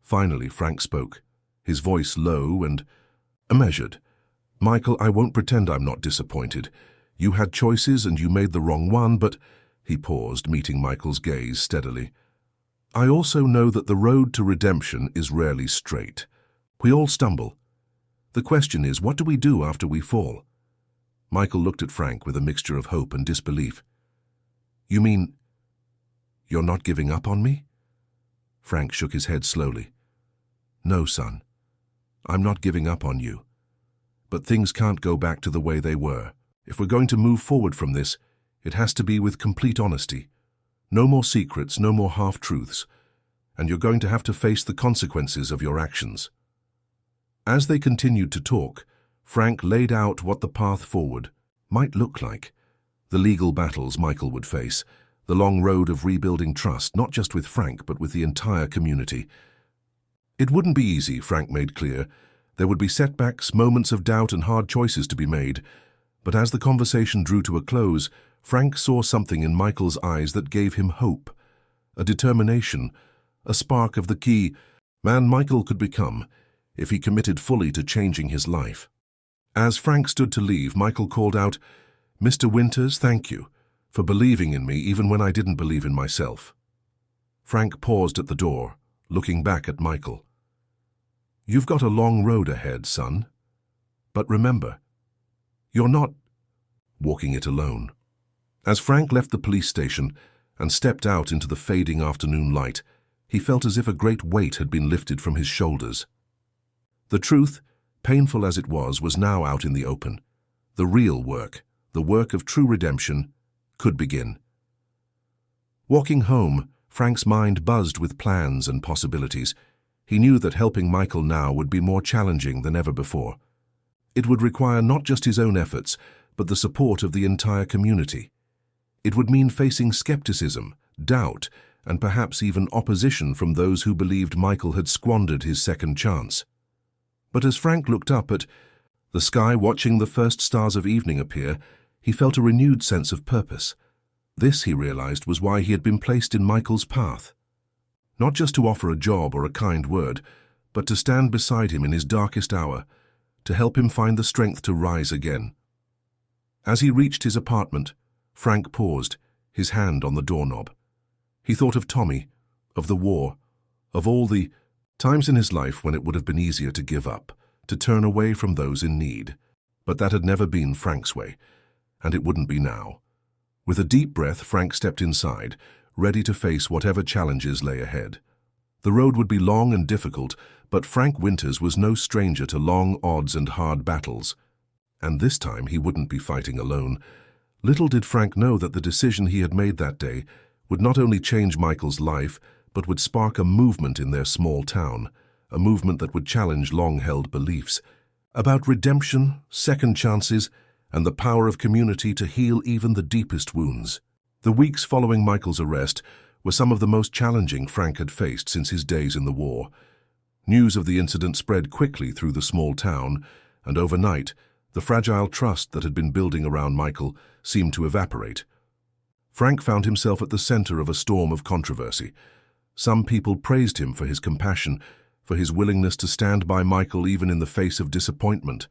Speaker 1: Finally, Frank spoke, his voice low and measured. "Michael, I won't pretend I'm not disappointed. You had choices and you made the wrong one, but—" He paused, meeting Michael's gaze steadily. "I also know that the road to redemption is rarely straight. We all stumble. The question is, what do we do after we fall?" Michael looked at Frank with a mixture of hope and disbelief. "You mean you're not giving up on me?" Frank shook his head slowly. "No, son. I'm not giving up on you. But things can't go back to the way they were. If we're going to move forward from this, it has to be with complete honesty. No more secrets, no more half-truths. And you're going to have to face the consequences of your actions." As they continued to talk, Frank laid out what the path forward might look like. The legal battles Michael would face, the long road of rebuilding trust, not just with Frank, but with the entire community. It wouldn't be easy, Frank made clear. There would be setbacks, moments of doubt, and hard choices to be made. But as the conversation drew to a close, Frank saw something in Michael's eyes that gave him hope, a determination, a spark of the key man Michael could become if he committed fully to changing his life. As Frank stood to leave, Michael called out, "Mr. Winters, thank you for believing in me even when I didn't believe in myself." Frank paused at the door, looking back at Michael. "You've got a long road ahead, son. But remember, you're not walking it alone." As Frank left the police station and stepped out into the fading afternoon light, he felt as if a great weight had been lifted from his shoulders. The truth, painful as it was now out in the open. The real work, the work of true redemption, could begin. Walking home, Frank's mind buzzed with plans and possibilities. He knew that helping Michael now would be more challenging than ever before. It would require not just his own efforts, but the support of the entire community. It would mean facing skepticism, doubt, and perhaps even opposition from those who believed Michael had squandered his second chance. But as Frank looked up at the sky, watching the first stars of evening appear, he felt a renewed sense of purpose. This, he realized, was why he had been placed in Michael's path. Not just to offer a job or a kind word, but to stand beside him in his darkest hour, to help him find the strength to rise again. As he reached his apartment, Frank paused, his hand on the doorknob. He thought of Tommy, of the war, of all the times in his life when it would have been easier to give up, to turn away from those in need. But that had never been Frank's way, and it wouldn't be now. With a deep breath, Frank stepped inside, ready to face whatever challenges lay ahead. The road would be long and difficult, but Frank Winters was no stranger to long odds and hard battles. And this time he wouldn't be fighting alone. Little did Frank know that the decision he had made that day would not only change Michael's life, but would spark a movement in their small town, a movement that would challenge long-held beliefs about redemption, second chances, and the power of community to heal even the deepest wounds. The weeks following Michael's arrest were some of the most challenging Frank had faced since his days in the war. News of the incident spread quickly through the small town, and overnight, the fragile trust that had been building around Michael seemed to evaporate. Frank found himself at the center of a storm of controversy. Some people praised him for his compassion, for his willingness to stand by Michael even in the face of disappointment.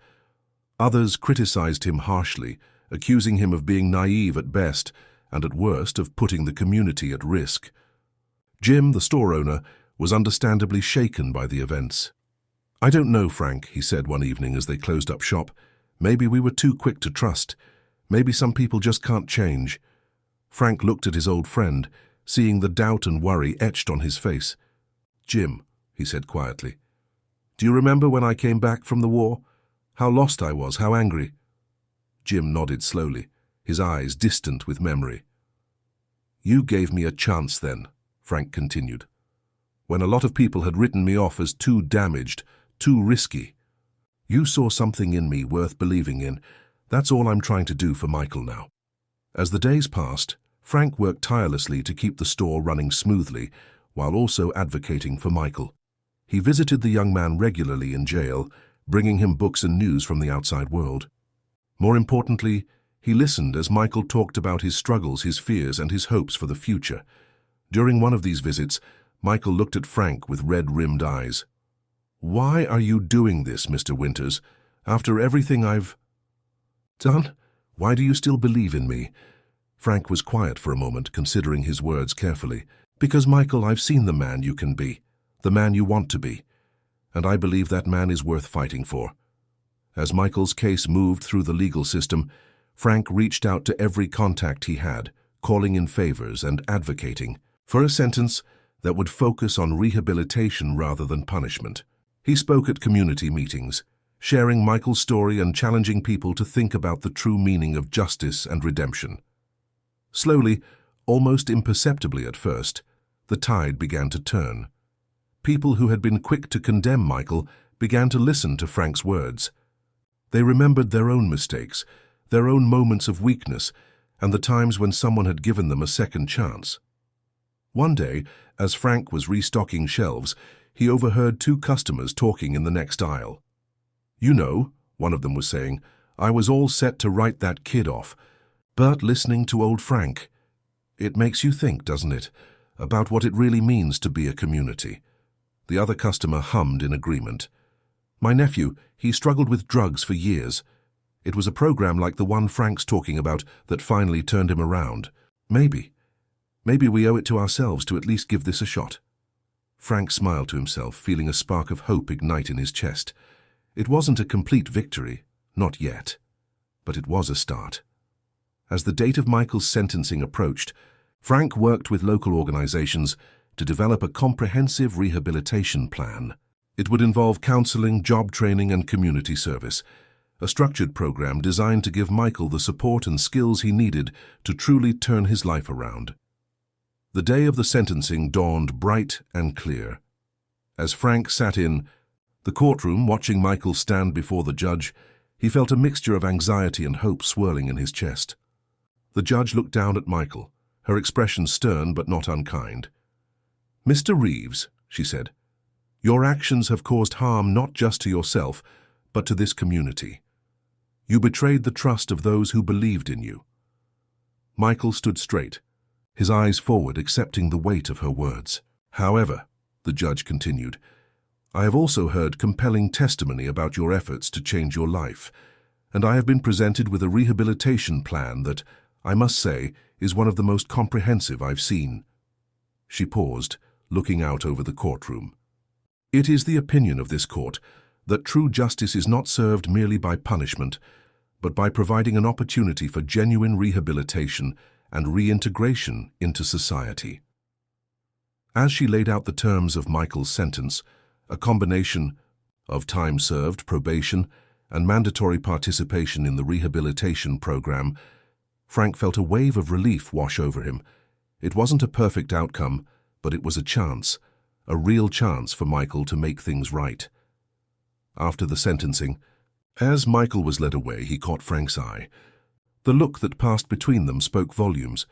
Speaker 1: Others criticized him harshly, accusing him of being naive at best and at worst of putting the community at risk. Jim, the store owner, was understandably shaken by the events. "I don't know, Frank," he said one evening as they closed up shop. "Maybe we were too quick to trust. Maybe some people just can't change." Frank looked at his old friend, seeing the doubt and worry etched on his face. "Jim," he said quietly, "do you remember when I came back from the war? How lost I was, how angry?" Jim nodded slowly, his eyes distant with memory. "You gave me a chance then," Frank continued, "when a lot of people had written me off as too damaged, too risky. You saw something in me worth believing in. That's all I'm trying to do for Michael now." As the days passed, Frank worked tirelessly to keep the store running smoothly, while also advocating for Michael. He visited the young man regularly in jail, bringing him books and news from the outside world. More importantly, he listened as Michael talked about his struggles, his fears, and his hopes for the future. During one of these visits, Michael looked at Frank with red-rimmed eyes. "Why are you doing this, Mr. Winters? After everything I've done? Why do you still believe in me?" Frank was quiet for a moment, considering his words carefully. "Because, Michael, I've seen the man you can be, the man you want to be, and I believe that man is worth fighting for." As Michael's case moved through the legal system, Frank reached out to every contact he had, calling in favors and advocating for a sentence that would focus on rehabilitation rather than punishment. He spoke at community meetings, sharing Michael's story and challenging people to think about the true meaning of justice and redemption. Slowly, almost imperceptibly at first, the tide began to turn. People who had been quick to condemn Michael began to listen to Frank's words. They remembered their own mistakes, their own moments of weakness, and the times when someone had given them a second chance. One day, as Frank was restocking shelves, he overheard two customers talking in the next aisle. "You know," one of them was saying, "I was all set to write that kid off. But listening to old Frank, it makes you think, doesn't it, about what it really means to be a community." The other customer hummed in agreement. "My nephew, he struggled with drugs for years. It was a program like the one Frank's talking about that finally turned him around. Maybe we owe it to ourselves to at least give this a shot." Frank smiled to himself, feeling a spark of hope ignite in his chest. It wasn't a complete victory, not yet, but it was a start. As the date of Michael's sentencing approached, Frank worked with local organizations to develop a comprehensive rehabilitation plan. It would involve counseling, job training, and community service, a structured program designed to give Michael the support and skills he needed to truly turn his life around. The day of the sentencing dawned bright and clear. As Frank sat in the courtroom watching Michael stand before the judge, he felt a mixture of anxiety and hope swirling in his chest. The judge looked down at Michael, her expression stern but not unkind. "Mr. Reeves," she said, "your actions have caused harm not just to yourself, but to this community. You betrayed the trust of those who believed in you." Michael stood straight, his eyes forward, accepting the weight of her words. "However," the judge continued, "I have also heard compelling testimony about your efforts to change your life, and I have been presented with a rehabilitation plan that, I must say, is one of the most comprehensive I've seen." She paused, looking out over the courtroom. "It is the opinion of this court that true justice is not served merely by punishment, but by providing an opportunity for genuine rehabilitation and reintegration into society." As she laid out the terms of Michael's sentence, a combination of time served, probation, and mandatory participation in the rehabilitation program, Frank felt a wave of relief wash over him. It wasn't a perfect outcome, but it was a chance, a real chance for Michael to make things right. After the sentencing, as Michael was led away, he caught Frank's eye. The look that passed between them spoke volumes: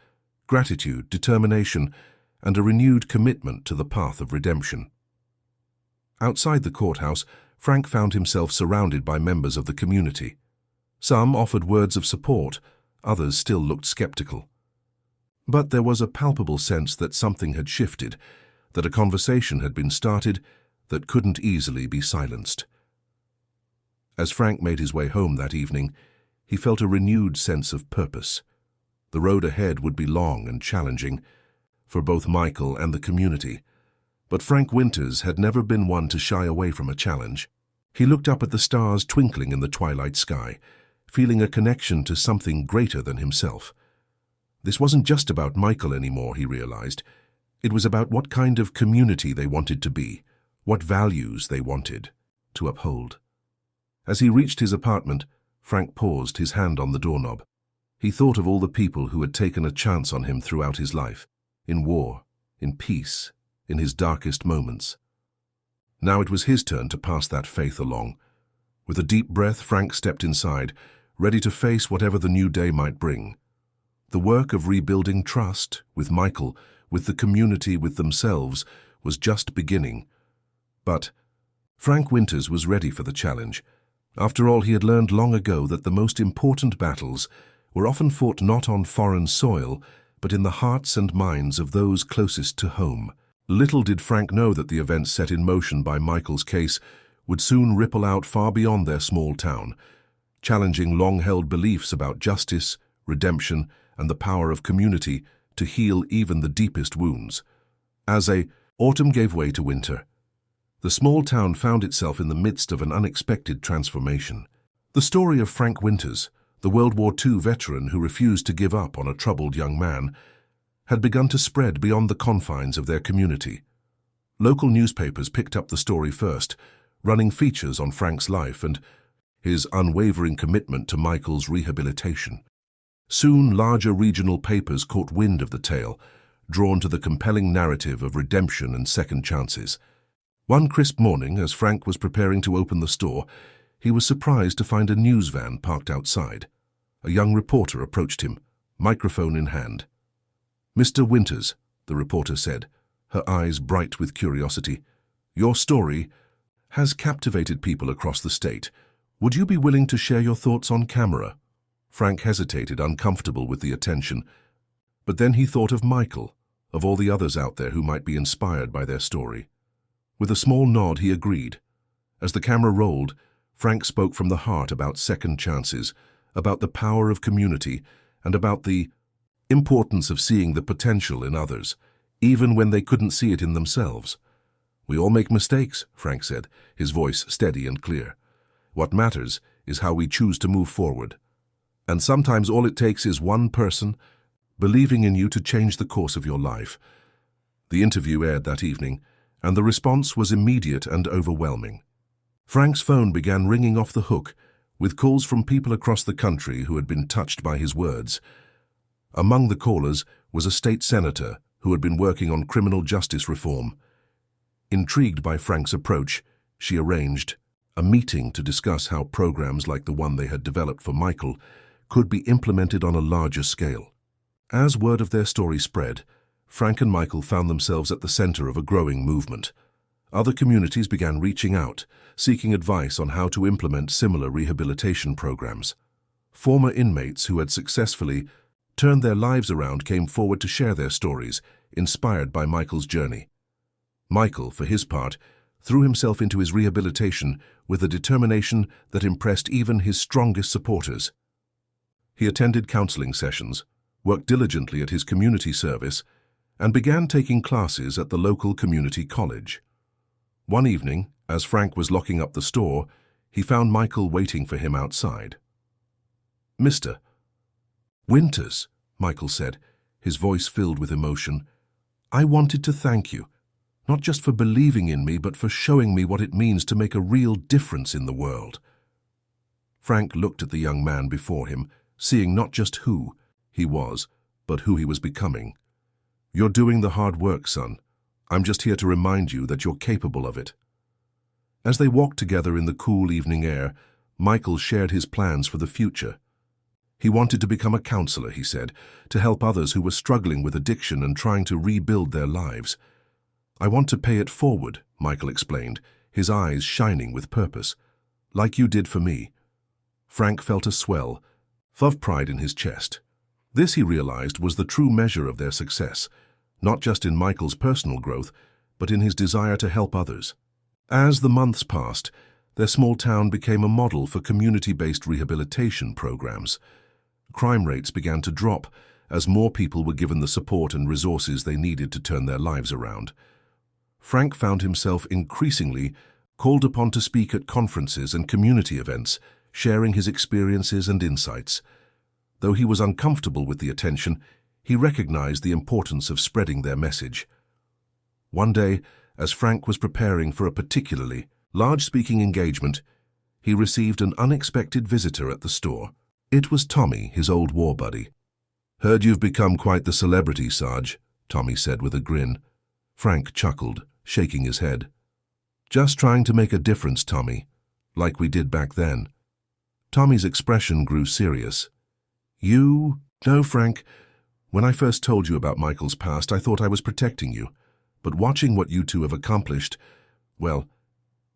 Speaker 1: gratitude, determination, and a renewed commitment to the path of redemption. Outside the courthouse, Frank found himself surrounded by members of the community. Some offered words of support, others still looked skeptical. But there was a palpable sense that something had shifted, that a conversation had been started that couldn't easily be silenced. As Frank made his way home that evening, he felt a renewed sense of purpose. The road ahead would be long and challenging for both Michael and the community, but Frank Winters had never been one to shy away from a challenge. He looked up at the stars twinkling in the twilight sky, feeling a connection to something greater than himself. This wasn't just about Michael anymore, he realized. It was about what kind of community they wanted to be, what values they wanted to uphold. As he reached his apartment, Frank paused, his hand on the doorknob. He thought of all the people who had taken a chance on him throughout his life, in war, in peace, in his darkest moments. Now it was his turn to pass that faith along. With a deep breath, Frank stepped inside, ready to face whatever the new day might bring. The work of rebuilding trust with Michael, with the community, with themselves, was just beginning. But Frank Winters was ready for the challenge. After all, he had learned long ago that the most important battles were often fought not on foreign soil, but in the hearts and minds of those closest to home. Little did Frank know that the events set in motion by Michael's case would soon ripple out far beyond their small town, challenging long-held beliefs about justice, redemption, and the power of community to heal even the deepest wounds. As autumn gave way to winter, the small town found itself in the midst of an unexpected transformation. The story of Frank Winters, the World War II veteran who refused to give up on a troubled young man, had begun to spread beyond the confines of their community. Local newspapers picked up the story first, running features on Frank's life and his unwavering commitment to Michael's rehabilitation. Soon, larger regional papers caught wind of the tale, drawn to the compelling narrative of redemption and second chances. One crisp morning, as Frank was preparing to open the store, he was surprised to find a news van parked outside. A young reporter approached him, microphone in hand. "Mr. Winters," the reporter said, her eyes bright with curiosity, "your story has captivated people across the state. Would you be willing to share your thoughts on camera?" Frank hesitated, uncomfortable with the attention. But then he thought of Michael, of all the others out there who might be inspired by their story. With a small nod, he agreed. As the camera rolled, Frank spoke from the heart about second chances, about the power of community, and about the importance of seeing the potential in others, even when they couldn't see it in themselves. "We all make mistakes," Frank said, his voice steady and clear. "What matters is how we choose to move forward. And sometimes all it takes is one person believing in you to change the course of your life." The interview aired that evening, and the response was immediate and overwhelming. Frank's phone began ringing off the hook, with calls from people across the country who had been touched by his words. Among the callers was a state senator who had been working on criminal justice reform. Intrigued by Frank's approach, she arranged a meeting to discuss how programs like the one they had developed for Michael could be implemented on a larger scale. As word of their story spread, Frank and Michael found themselves at the center of a growing movement. Other communities began reaching out, seeking advice on how to implement similar rehabilitation programs. Former inmates who had successfully turned their lives around came forward to share their stories, inspired by Michael's journey. Michael, for his part, threw himself into his rehabilitation with a determination that impressed even his strongest supporters. He attended counseling sessions, worked diligently at his community service, and began taking classes at the local community college. One evening, as Frank was locking up the store, he found Michael waiting for him outside. "Mr. Winters," Michael said, his voice filled with emotion, "I wanted to thank you, not just for believing in me, but for showing me what it means to make a real difference in the world." Frank looked at the young man before him, seeing not just who he was, but who he was becoming. "You're doing the hard work, son. I'm just here to remind you that you're capable of it." As they walked together in the cool evening air, Michael shared his plans for the future. He wanted to become a counselor, he said, to help others who were struggling with addiction and trying to rebuild their lives. "I want to pay it forward," Michael explained, his eyes shining with purpose, "like you did for me." Frank felt a swell of pride in his chest. This, he realized, was the true measure of their success, not just in Michael's personal growth, but in his desire to help others. As the months passed, their small town became a model for community-based rehabilitation programs. Crime rates began to drop as more people were given the support and resources they needed to turn their lives around. Frank found himself increasingly called upon to speak at conferences and community events, sharing his experiences and insights. Though he was uncomfortable with the attention, he recognized the importance of spreading their message. One day, as Frank was preparing for a particularly large speaking engagement, he received an unexpected visitor at the store. It was Tommy, his old war buddy. "Heard you've become quite the celebrity, Sarge," Tommy said with a grin. Frank chuckled, shaking his head. "Just trying to make a difference, Tommy, like we did back then." Tommy's expression grew serious. "No, Frank. When I first told you about Michael's past, I thought I was protecting you. But watching what you two have accomplished, well,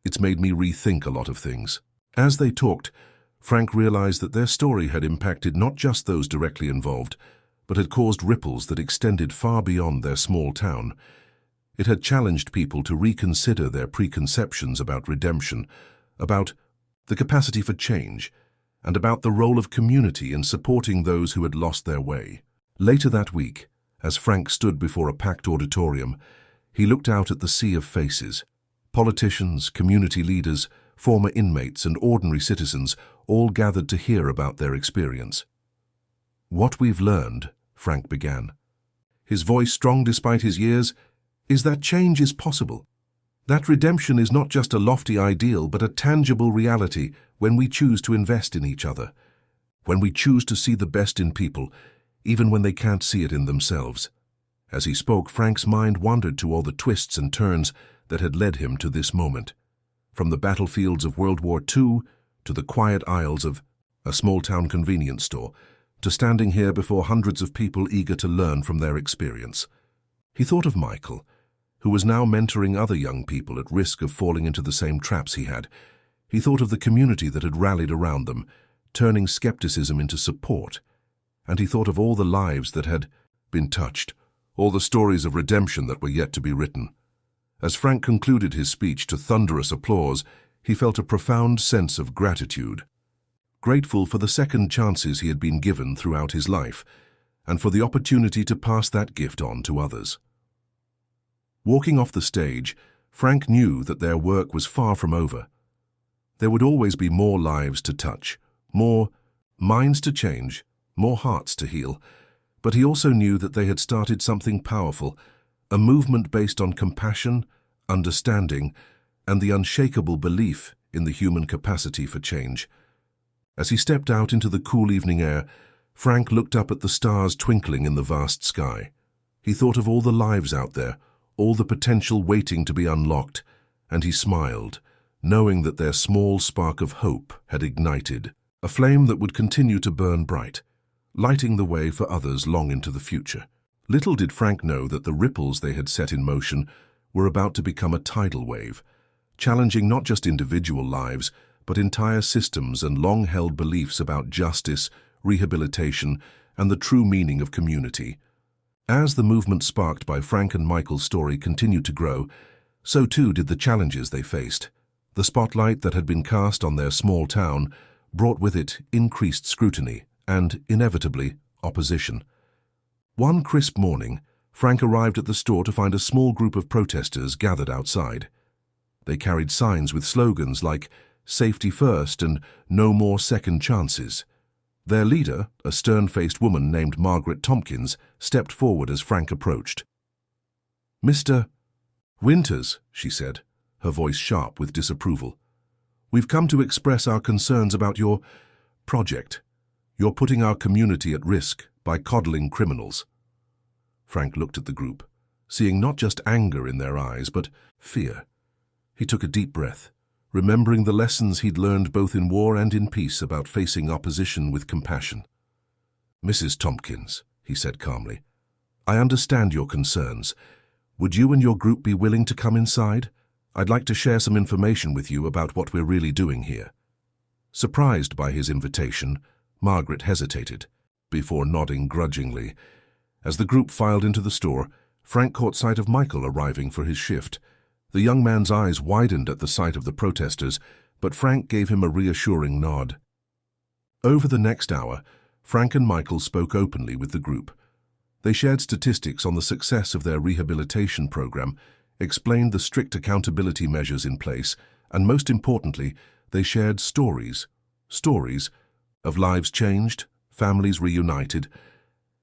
Speaker 1: it's made me rethink a lot of things." As they talked, Frank realized that their story had impacted not just those directly involved, but had caused ripples that extended far beyond their small town. It had challenged people to reconsider their preconceptions about redemption, about the capacity for change, and about the role of community in supporting those who had lost their way. Later that week, as Frank stood before a packed auditorium, he looked out at the sea of faces. Politicians, community leaders, former inmates, and ordinary citizens all gathered to hear about their experience. "What we've learned," Frank began, his voice strong despite his years, "is that change is possible. That redemption is not just a lofty ideal, but a tangible reality when we choose to invest in each other, when we choose to see the best in people, even when they can't see it in themselves." As he spoke, Frank's mind wandered to all the twists and turns that had led him to this moment. From the battlefields of World War II to the quiet aisles of a small-town convenience store, to standing here before hundreds of people eager to learn from their experience. He thought of Michael, who was now mentoring other young people at risk of falling into the same traps he had. He thought of the community that had rallied around them, turning skepticism into support. And he thought of all the lives that had been touched, all the stories of redemption that were yet to be written. As Frank concluded his speech to thunderous applause, he felt a profound sense of gratitude. Grateful for the second chances he had been given throughout his life, and for the opportunity to pass that gift on to others. Walking off the stage, Frank knew that their work was far from over. There would always be more lives to touch, more minds to change, more hearts to heal, but he also knew that they had started something powerful, a movement based on compassion, understanding, and the unshakable belief in the human capacity for change. As he stepped out into the cool evening air, Frank looked up at the stars twinkling in the vast sky. He thought of all the lives out there, all the potential waiting to be unlocked, and he smiled, knowing that their small spark of hope had ignited, a flame that would continue to burn bright, lighting the way for others long into the future. Little did Frank know that the ripples they had set in motion were about to become a tidal wave, challenging not just individual lives, but entire systems and long-held beliefs about justice, rehabilitation, and the true meaning of community. As the movement sparked by Frank and Michael's story continued to grow, so too did the challenges they faced. The spotlight that had been cast on their small town brought with it increased scrutiny and, inevitably, opposition. One crisp morning, Frank arrived at the store to find a small group of protesters gathered outside. They carried signs with slogans like "Safety First" and "No More Second Chances." Their leader, a stern-faced woman named Margaret Tompkins, stepped forward as Frank approached. "Mr. Winters," she said, her voice sharp with disapproval. "We've come to express our concerns about your project. You're putting our community at risk by coddling criminals." Frank looked at the group, seeing not just anger in their eyes, but fear. He took a deep breath, remembering the lessons he'd learned both in war and in peace about facing opposition with compassion. "Mrs. Tompkins," he said calmly, "I understand your concerns. Would you and your group be willing to come inside? I'd like to share some information with you about what we're really doing here." Surprised by his invitation, Margaret hesitated, before nodding grudgingly. As the group filed into the store, Frank caught sight of Michael arriving for his shift. The young man's eyes widened at the sight of the protesters, but Frank gave him a reassuring nod. Over the next hour, Frank and Michael spoke openly with the group. They shared statistics on the success of their rehabilitation program, explained the strict accountability measures in place, and most importantly, they shared stories of lives changed, families reunited,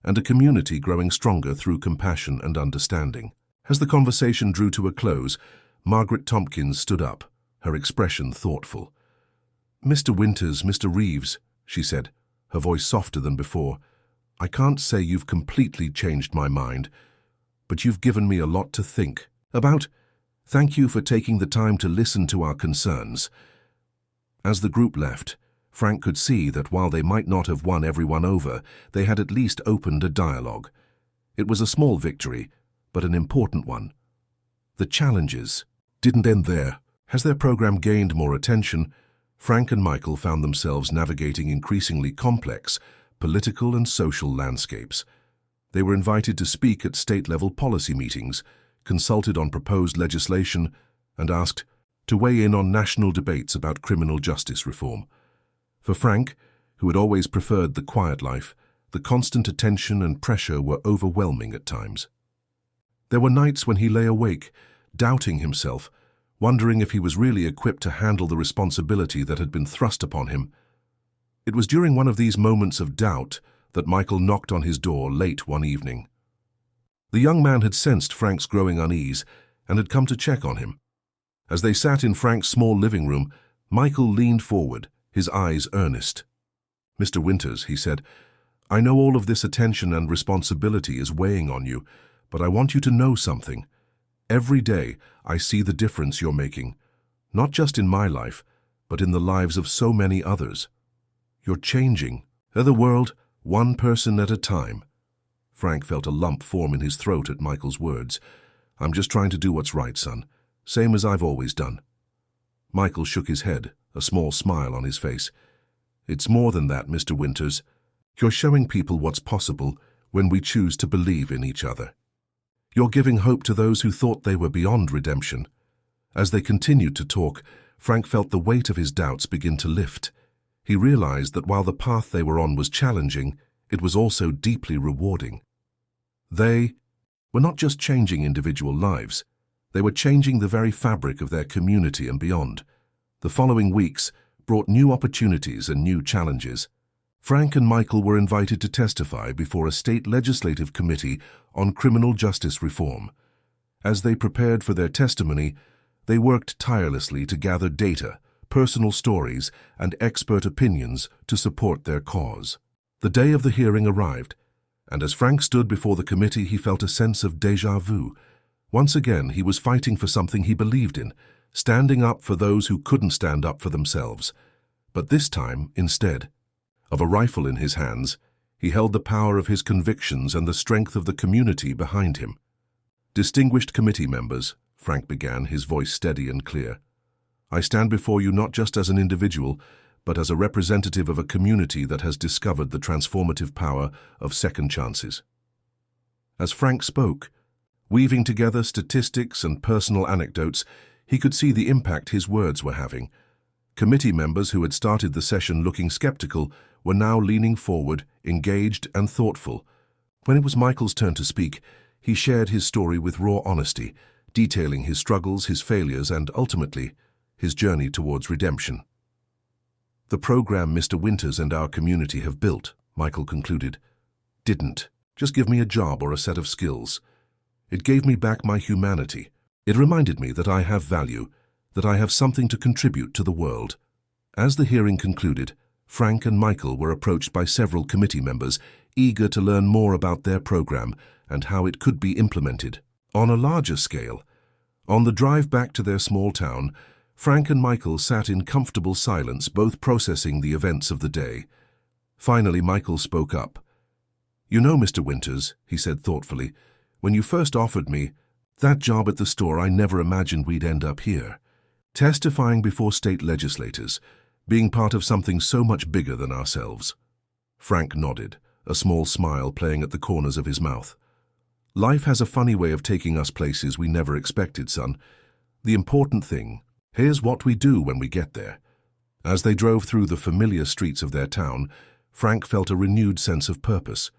Speaker 1: and a community growing stronger through compassion and understanding. As the conversation drew to a close, Margaret Tompkins stood up, her expression thoughtful. "Mr. Winters, Mr. Reeves," she said, her voice softer than before, "I can't say you've completely changed my mind, but you've given me a lot to think about. Thank you for taking the time to listen to our concerns." As the group left, Frank could see that while they might not have won everyone over, they had at least opened a dialogue. It was a small victory, but an important one. The challenges didn't end there. As their program gained more attention, Frank and Michael found themselves navigating increasingly complex political and social landscapes. They were invited to speak at state-level policy meetings, consulted on proposed legislation, and asked to weigh in on national debates about criminal justice reform. For Frank, who had always preferred the quiet life, the constant attention and pressure were overwhelming at times. There were nights when he lay awake, doubting himself, wondering if he was really equipped to handle the responsibility that had been thrust upon him. It was during one of these moments of doubt that Michael knocked on his door late one evening. The young man had sensed Frank's growing unease and had come to check on him. As they sat in Frank's small living room, Michael leaned forward, his eyes earnest. "Mr. Winters," he said, "I know all of this attention and responsibility is weighing on you, but I want you to know something. Every day I see the difference you're making, not just in my life, but in the lives of so many others. You're changing the world, one person at a time." Frank felt a lump form in his throat at Michael's words. "I'm just trying to do what's right, son, same as I've always done." Michael shook his head, a small smile on his face. "It's more than that, Mr. Winters. You're showing people what's possible when we choose to believe in each other. You're giving hope to those who thought they were beyond redemption." As they continued to talk, Frank felt the weight of his doubts begin to lift. He realized that while the path they were on was challenging, it was also deeply rewarding. They were not just changing individual lives, they were changing the very fabric of their community and beyond. The following weeks brought new opportunities and new challenges. Frank and Michael were invited to testify before a state legislative committee on criminal justice reform. As they prepared for their testimony, they worked tirelessly to gather data, personal stories, and expert opinions to support their cause. The day of the hearing arrived, and as Frank stood before the committee, he felt a sense of déjà vu. Once again, he was fighting for something he believed in, standing up for those who couldn't stand up for themselves. But this time, instead of a rifle in his hands, he held the power of his convictions and the strength of the community behind him. "Distinguished committee members," Frank began, his voice steady and clear, "I stand before you not just as an individual, but as a representative of a community that has discovered the transformative power of second chances." As Frank spoke, weaving together statistics and personal anecdotes, he could see the impact his words were having. Committee members who had started the session looking skeptical were now leaning forward, engaged and thoughtful. When it was Michael's turn to speak, he shared his story with raw honesty, detailing his struggles, his failures, and ultimately, his journey towards redemption. "The program Mr. Winters and our community have built," Michael concluded, "didn't just give me a job or a set of skills. It gave me back my humanity. It reminded me that I have value, that I have something to contribute to the world." As the hearing concluded, Frank and Michael were approached by several committee members, eager to learn more about their program and how it could be implemented. On a larger scale, on the drive back to their small town, Frank and Michael sat in comfortable silence, both processing the events of the day. Finally, Michael spoke up. "You know, Mr. Winters," he said thoughtfully, "when you first offered me that job at the store, I never imagined we'd end up here, testifying before state legislators, being part of something so much bigger than ourselves." Frank nodded, a small smile playing at the corners of his mouth. "Life has a funny way of taking us places we never expected, son. The important thing, here's what we do when we get there." As they drove through the familiar streets of their town, Frank felt a renewed sense of purpose.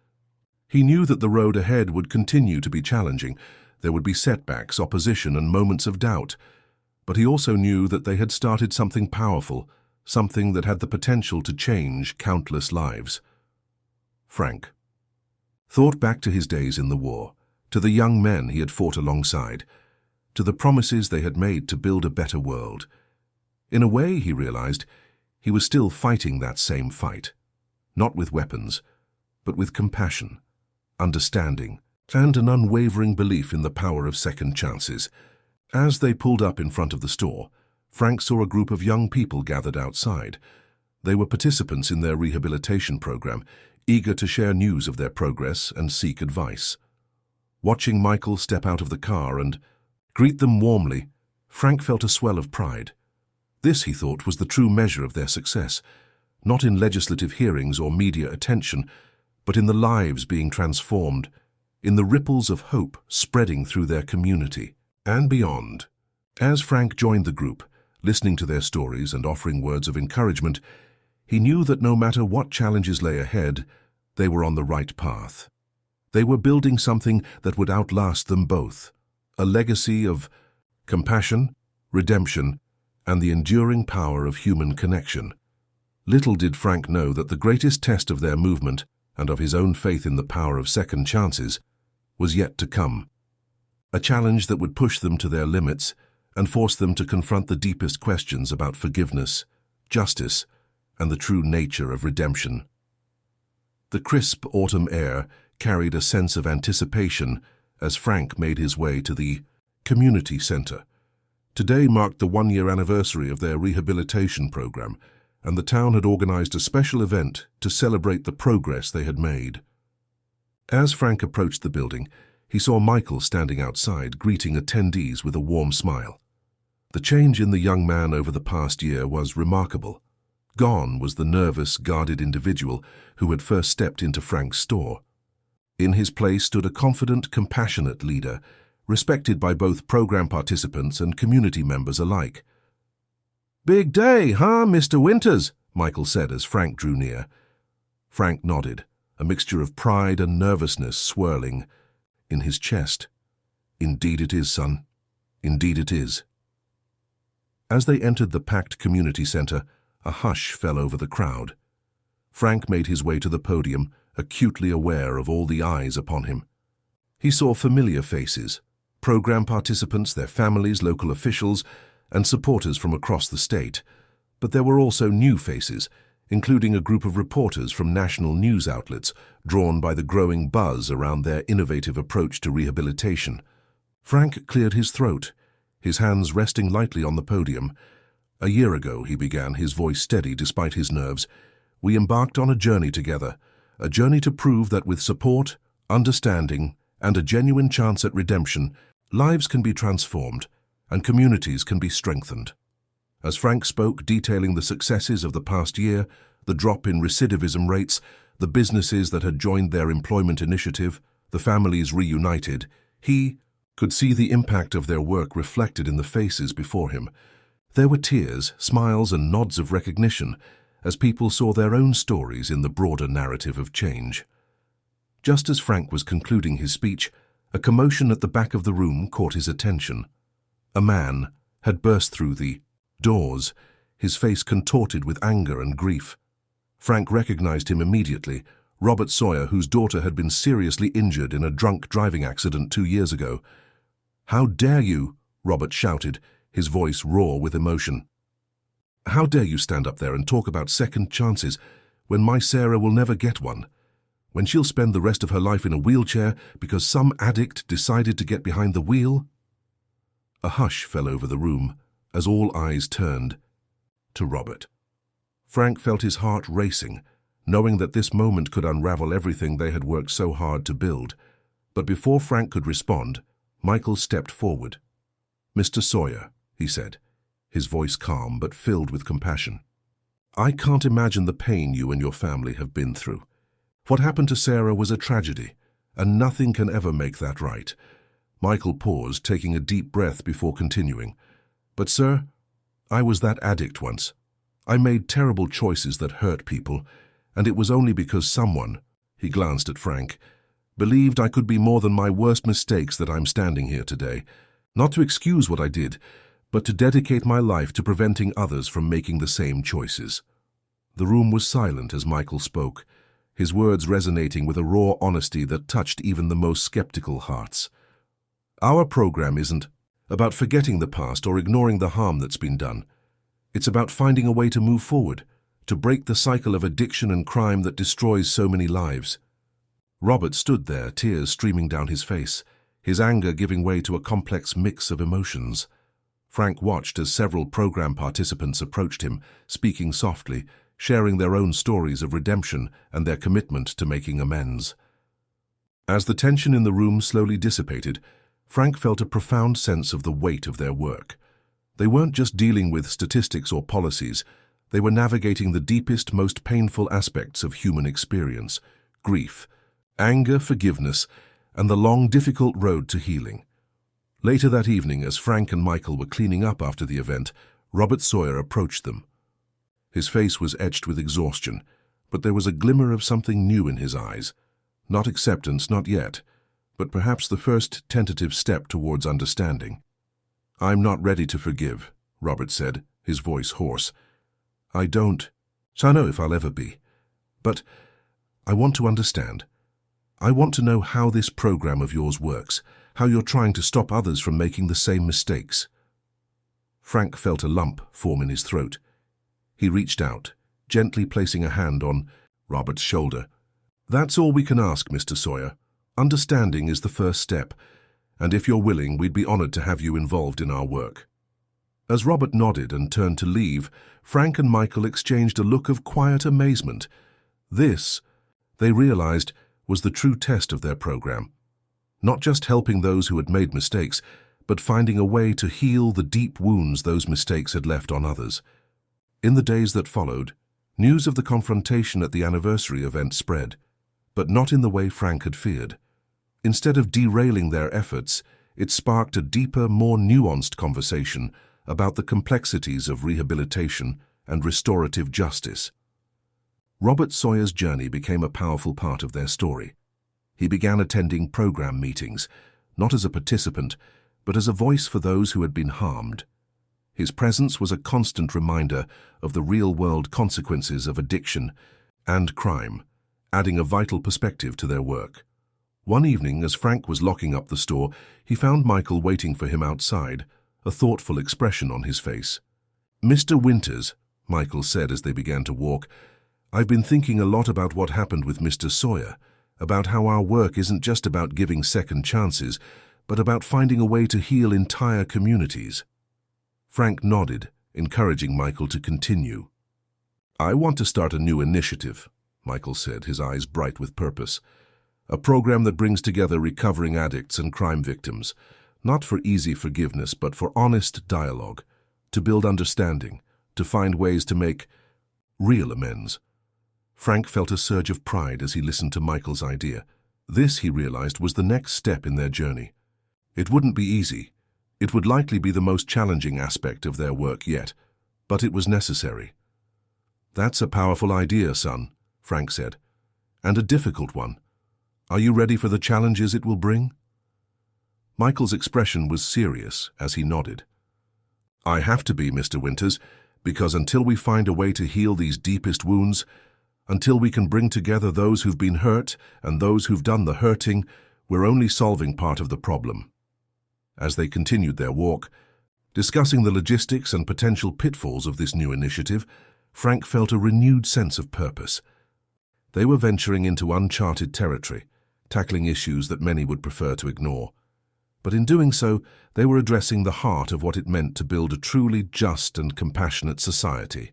Speaker 1: He knew that the road ahead would continue to be challenging. There would be setbacks, opposition, and moments of doubt. But he also knew that they had started something powerful, something that had the potential to change countless lives. Frank thought back to his days in the war, to the young men he had fought alongside, to the promises they had made to build a better world. In a way, he realized, he was still fighting that same fight, not with weapons, but with compassion, understanding, and an unwavering belief in the power of second chances. As they pulled up in front of the store, Frank saw a group of young people gathered outside. They were participants in their rehabilitation program, eager to share news of their progress and seek advice. Watching Michael step out of the car and greet them warmly, Frank felt a swell of pride. This, he thought, was the true measure of their success, not in legislative hearings or media attention, but in the lives being transformed, in the ripples of hope spreading through their community and beyond. As Frank joined the group, listening to their stories and offering words of encouragement, he knew that no matter what challenges lay ahead, they were on the right path. They were building something that would outlast them both, a legacy of compassion, redemption, and the enduring power of human connection. Little did Frank know that the greatest test of their movement and of his own faith in the power of second chances was yet to come. A challenge that would push them to their limits and force them to confront the deepest questions about forgiveness, justice, and the true nature of redemption. The crisp autumn air carried a sense of anticipation as Frank made his way to the community center. Today marked the one-year anniversary of their rehabilitation program, and the town had organized a special event to celebrate the progress they had made. As Frank approached the building, he saw Michael standing outside, greeting attendees with a warm smile. The change in the young man over the past year was remarkable. Gone was the nervous, guarded individual who had first stepped into Frank's store. In his place stood a confident, compassionate leader, respected by both program participants and community members alike. "Big day, huh, Mr. Winters?" Michael said as Frank drew near. Frank nodded, a mixture of pride and nervousness swirling in his chest. "Indeed it is, son. Indeed it is." As they entered the packed community center, a hush fell over the crowd. Frank made his way to the podium, acutely aware of all the eyes upon him. He saw familiar faces, program participants, their families, local officials, and supporters from across the state, But there were also new faces, including a group of reporters from national news outlets drawn by the growing buzz around their innovative approach to rehabilitation. Frank cleared his throat, his hands resting lightly on the podium. "A year ago," he began, his voice steady despite his nerves, "we embarked on a journey together, a journey to prove that with support, understanding, and a genuine chance at redemption, lives can be transformed and communities can be strengthened." As Frank spoke, detailing the successes of the past year, the drop in recidivism rates, the businesses that had joined their employment initiative, the families reunited, he could see the impact of their work reflected in the faces before him. There were tears, smiles, and nods of recognition as people saw their own stories in the broader narrative of change. Just as Frank was concluding his speech, a commotion at the back of the room caught his attention. A man had burst through the doors, his face contorted with anger and grief. Frank recognized him immediately, Robert Sawyer, whose daughter had been seriously injured in a drunk driving accident 2 years ago. "How dare you?" Robert shouted, his voice raw with emotion. "How dare you stand up there and talk about second chances when my Sarah will never get one? When she'll spend the rest of her life in a wheelchair because some addict decided to get behind the wheel?" A hush fell over the room as all eyes turned to Robert. Frank felt his heart racing, knowing that this moment could unravel everything they had worked so hard to build. But before Frank could respond, Michael stepped forward. "Mr. Sawyer," he said, his voice calm but filled with compassion, "I can't imagine the pain you and your family have been through. What happened to Sarah was a tragedy, and nothing can ever make that right." Michael paused, taking a deep breath before continuing. "But sir, I was that addict once. I made terrible choices that hurt people, and it was only because someone," he glanced at Frank, "believed I could be more than my worst mistakes that I'm standing here today. Not to excuse what I did, but to dedicate my life to preventing others from making the same choices." The room was silent as Michael spoke, his words resonating with a raw honesty that touched even the most skeptical hearts. "Our program isn't about forgetting the past or ignoring the harm that's been done. It's about finding a way to move forward, to break the cycle of addiction and crime that destroys so many lives." Robert stood there, tears streaming down his face, his anger giving way to a complex mix of emotions. Frank watched as several program participants approached him, speaking softly, sharing their own stories of redemption and their commitment to making amends. As the tension in the room slowly dissipated, Frank felt a profound sense of the weight of their work. They weren't just dealing with statistics or policies, they were navigating the deepest, most painful aspects of human experience: grief, anger, forgiveness, and the long, difficult road to healing. Later that evening, as Frank and Michael were cleaning up after the event, Robert Sawyer approached them. His face was etched with exhaustion, but there was a glimmer of something new in his eyes. Not acceptance, not yet, but perhaps the first tentative step towards understanding. "I'm not ready to forgive," Robert said, his voice hoarse. "I don't know if I'll ever be. But I want to understand. I want to know how this program of yours works, how you're trying to stop others from making the same mistakes." Frank felt a lump form in his throat. He reached out, gently placing a hand on Robert's shoulder. "That's all we can ask, Mr. Sawyer. Understanding is the first step, and if you're willing, we'd be honored to have you involved in our work." As Robert nodded and turned to leave, Frank and Michael exchanged a look of quiet amazement. This, they realized, was the true test of their program. Not just helping those who had made mistakes, but finding a way to heal the deep wounds those mistakes had left on others. In the days that followed, news of the confrontation at the anniversary event spread, but not in the way Frank had feared. Instead of derailing their efforts, it sparked a deeper, more nuanced conversation about the complexities of rehabilitation and restorative justice. Robert Sawyer's journey became a powerful part of their story. He began attending program meetings, not as a participant, but as a voice for those who had been harmed. His presence was a constant reminder of the real-world consequences of addiction and crime, adding a vital perspective to their work. One evening, as Frank was locking up the store, he found Michael waiting for him outside, a thoughtful expression on his face. "Mr. Winters," Michael said as they began to walk. "I've been thinking a lot about what happened with Mr. Sawyer, about how our work isn't just about giving second chances, but about finding a way to heal entire communities." Frank nodded, encouraging Michael to continue. "I want to start a new initiative," Michael said, his eyes bright with purpose. "A program that brings together recovering addicts and crime victims, not for easy forgiveness, but for honest dialogue, to build understanding, to find ways to make real amends." Frank felt a surge of pride as he listened to Michael's idea. This, he realized, was the next step in their journey. It wouldn't be easy. It would likely be the most challenging aspect of their work yet, but it was necessary. "That's a powerful idea, son," Frank said, "and a difficult one. Are you ready for the challenges it will bring?" Michael's expression was serious as he nodded. "I have to be, Mr. Winters, because until we find a way to heal these deepest wounds, until we can bring together those who've been hurt and those who've done the hurting, we're only solving part of the problem." As they continued their walk, discussing the logistics and potential pitfalls of this new initiative, Frank felt a renewed sense of purpose. They were venturing into uncharted territory, tackling issues that many would prefer to ignore. But in doing so, they were addressing the heart of what it meant to build a truly just and compassionate society.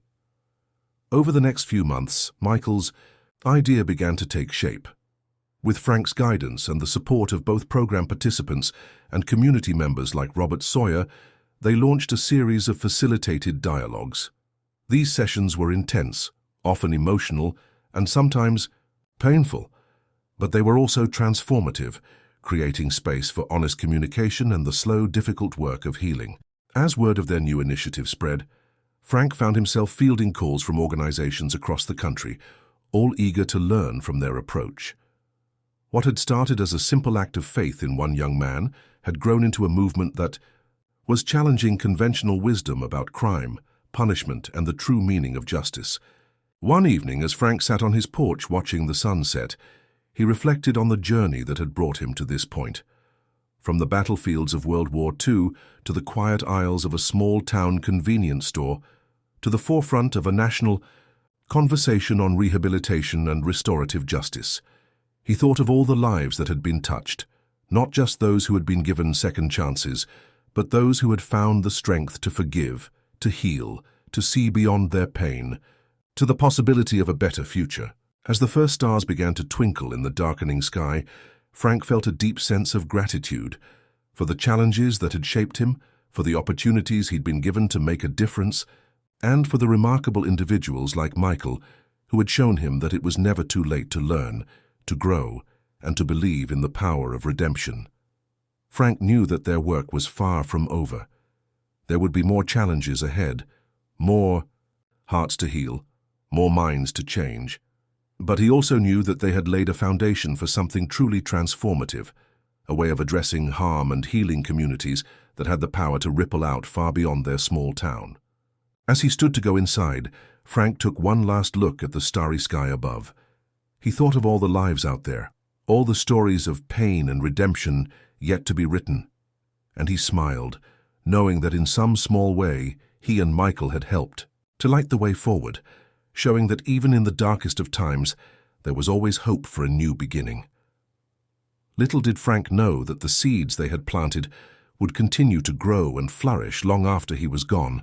Speaker 1: Over the next few months, Michael's idea began to take shape. With Frank's guidance and the support of both program participants and community members like Robert Sawyer, they launched a series of facilitated dialogues. These sessions were intense, often emotional, and sometimes painful, but they were also transformative, creating space for honest communication and the slow, difficult work of healing. As word of their new initiative spread, Frank found himself fielding calls from organizations across the country, all eager to learn from their approach. What had started as a simple act of faith in one young man had grown into a movement that was challenging conventional wisdom about crime, punishment, and the true meaning of justice. One evening, as Frank sat on his porch watching the sunset, he reflected on the journey that had brought him to this point. From the battlefields of World War II to the quiet aisles of a small-town convenience store, to the forefront of a national conversation on rehabilitation and restorative justice. He thought of all the lives that had been touched, not just those who had been given second chances, but those who had found the strength to forgive, to heal, to see beyond their pain, to the possibility of a better future. As the first stars began to twinkle in the darkening sky, Frank felt a deep sense of gratitude for the challenges that had shaped him, for the opportunities he'd been given to make a difference, and for the remarkable individuals like Michael who had shown him that it was never too late to learn, to grow, and to believe in the power of redemption. Frank knew that their work was far from over. There would be more challenges ahead, more hearts to heal, more minds to change. But he also knew that they had laid a foundation for something truly transformative, a way of addressing harm and healing communities that had the power to ripple out far beyond their small town. As he stood to go inside, Frank took one last look at the starry sky above. He thought of all the lives out there, all the stories of pain and redemption yet to be written. And he smiled, knowing that in some small way he and Michael had helped to light the way forward, showing that even in the darkest of times, there was always hope for a new beginning. Little did Frank know that the seeds they had planted would continue to grow and flourish long after he was gone,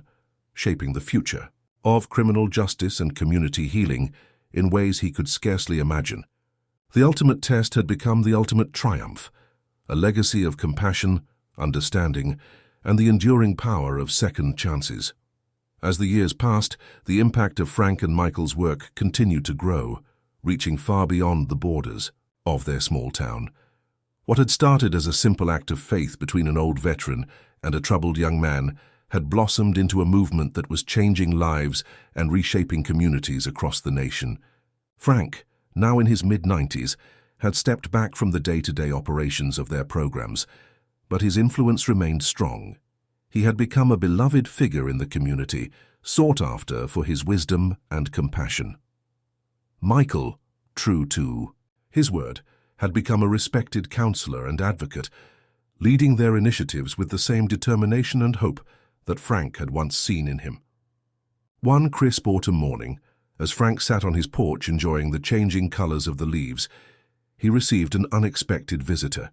Speaker 1: shaping the future of criminal justice and community healing in ways he could scarcely imagine. The ultimate test had become the ultimate triumph, a legacy of compassion, understanding, and the enduring power of second chances. As the years passed, the impact of Frank and Michael's work continued to grow, reaching far beyond the borders of their small town. What had started as a simple act of faith between an old veteran and a troubled young man had blossomed into a movement that was changing lives and reshaping communities across the nation. Frank, now in his mid-90s, had stepped back from the day-to-day operations of their programs, but his influence remained strong. He had become a beloved figure in the community, sought after for his wisdom and compassion. Michael, true to his word, had become a respected counselor and advocate, leading their initiatives with the same determination and hope that Frank had once seen in him. One crisp autumn morning, as Frank sat on his porch enjoying the changing colors of the leaves, he received an unexpected visitor.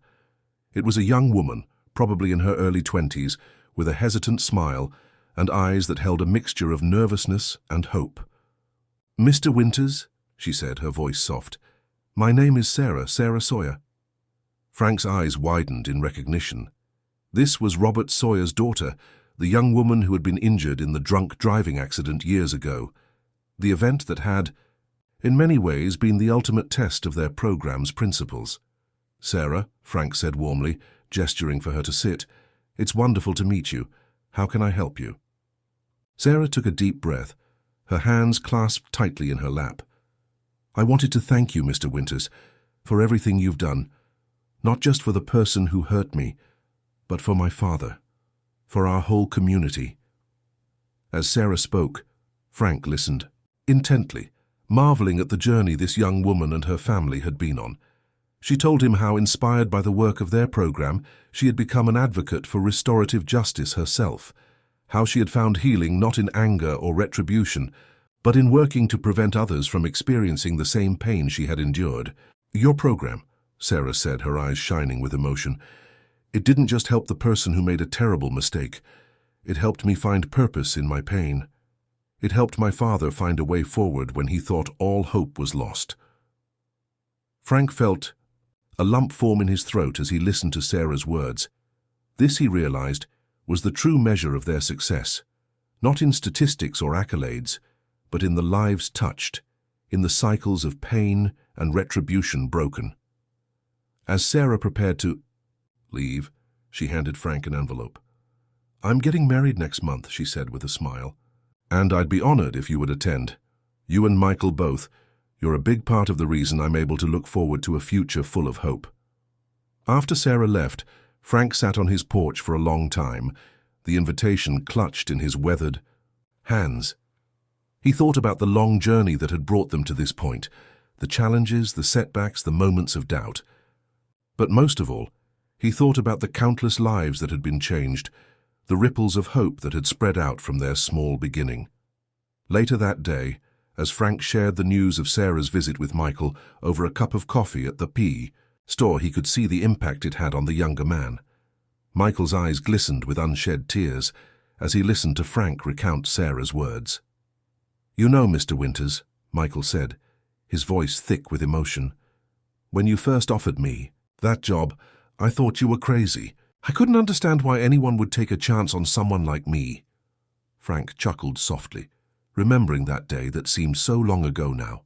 Speaker 1: It was a young woman, probably in her early 20s, with a hesitant smile and eyes that held a mixture of nervousness and hope. "Mr. Winters," she said, her voice soft. "My name is Sarah Sawyer." Frank's eyes widened in recognition. This was Robert Sawyer's daughter, the young woman who had been injured in the drunk driving accident years ago. The event that had, in many ways, been the ultimate test of their program's principles. "Sarah," Frank said warmly, gesturing for her to sit, "it's wonderful to meet you. How can I help you?" Sarah took a deep breath, her hands clasped tightly in her lap. "I wanted to thank you, Mr. Winters, for everything you've done, not just for the person who hurt me, but for my father, for our whole community." As Sarah spoke, Frank listened intently, marveling at the journey this young woman and her family had been on. She told him how, inspired by the work of their program, she had become an advocate for restorative justice herself, how she had found healing not in anger or retribution, but in working to prevent others from experiencing the same pain she had endured. "Your program," Sarah said, her eyes shining with emotion, "it didn't just help the person who made a terrible mistake. It helped me find purpose in my pain. It helped my father find a way forward when he thought all hope was lost." Frank felt a lump form in his throat as he listened to Sarah's words. This, he realized, was the true measure of their success, not in statistics or accolades, but in the lives touched, in the cycles of pain and retribution broken. As Sarah prepared to leave, she handed Frank an envelope. "I'm getting married next month," she said with a smile. "And I'd be honored if you would attend. You and Michael both. You're a big part of the reason I'm able to look forward to a future full of hope." After Sarah left, Frank sat on his porch for a long time, the invitation clutched in his weathered hands. He thought about the long journey that had brought them to this point, the challenges, the setbacks, the moments of doubt. But most of all, he thought about the countless lives that had been changed, the ripples of hope that had spread out from their small beginning. Later that day, as Frank shared the news of Sarah's visit with Michael over a cup of coffee at the P store, he could see the impact it had on the younger man. Michael's eyes glistened with unshed tears as he listened to Frank recount Sarah's words. "You know, Mr. Winters," Michael said, his voice thick with emotion, "when you first offered me that job, I thought you were crazy. I couldn't understand why anyone would take a chance on someone like me." Frank chuckled softly, remembering that day that seemed so long ago now.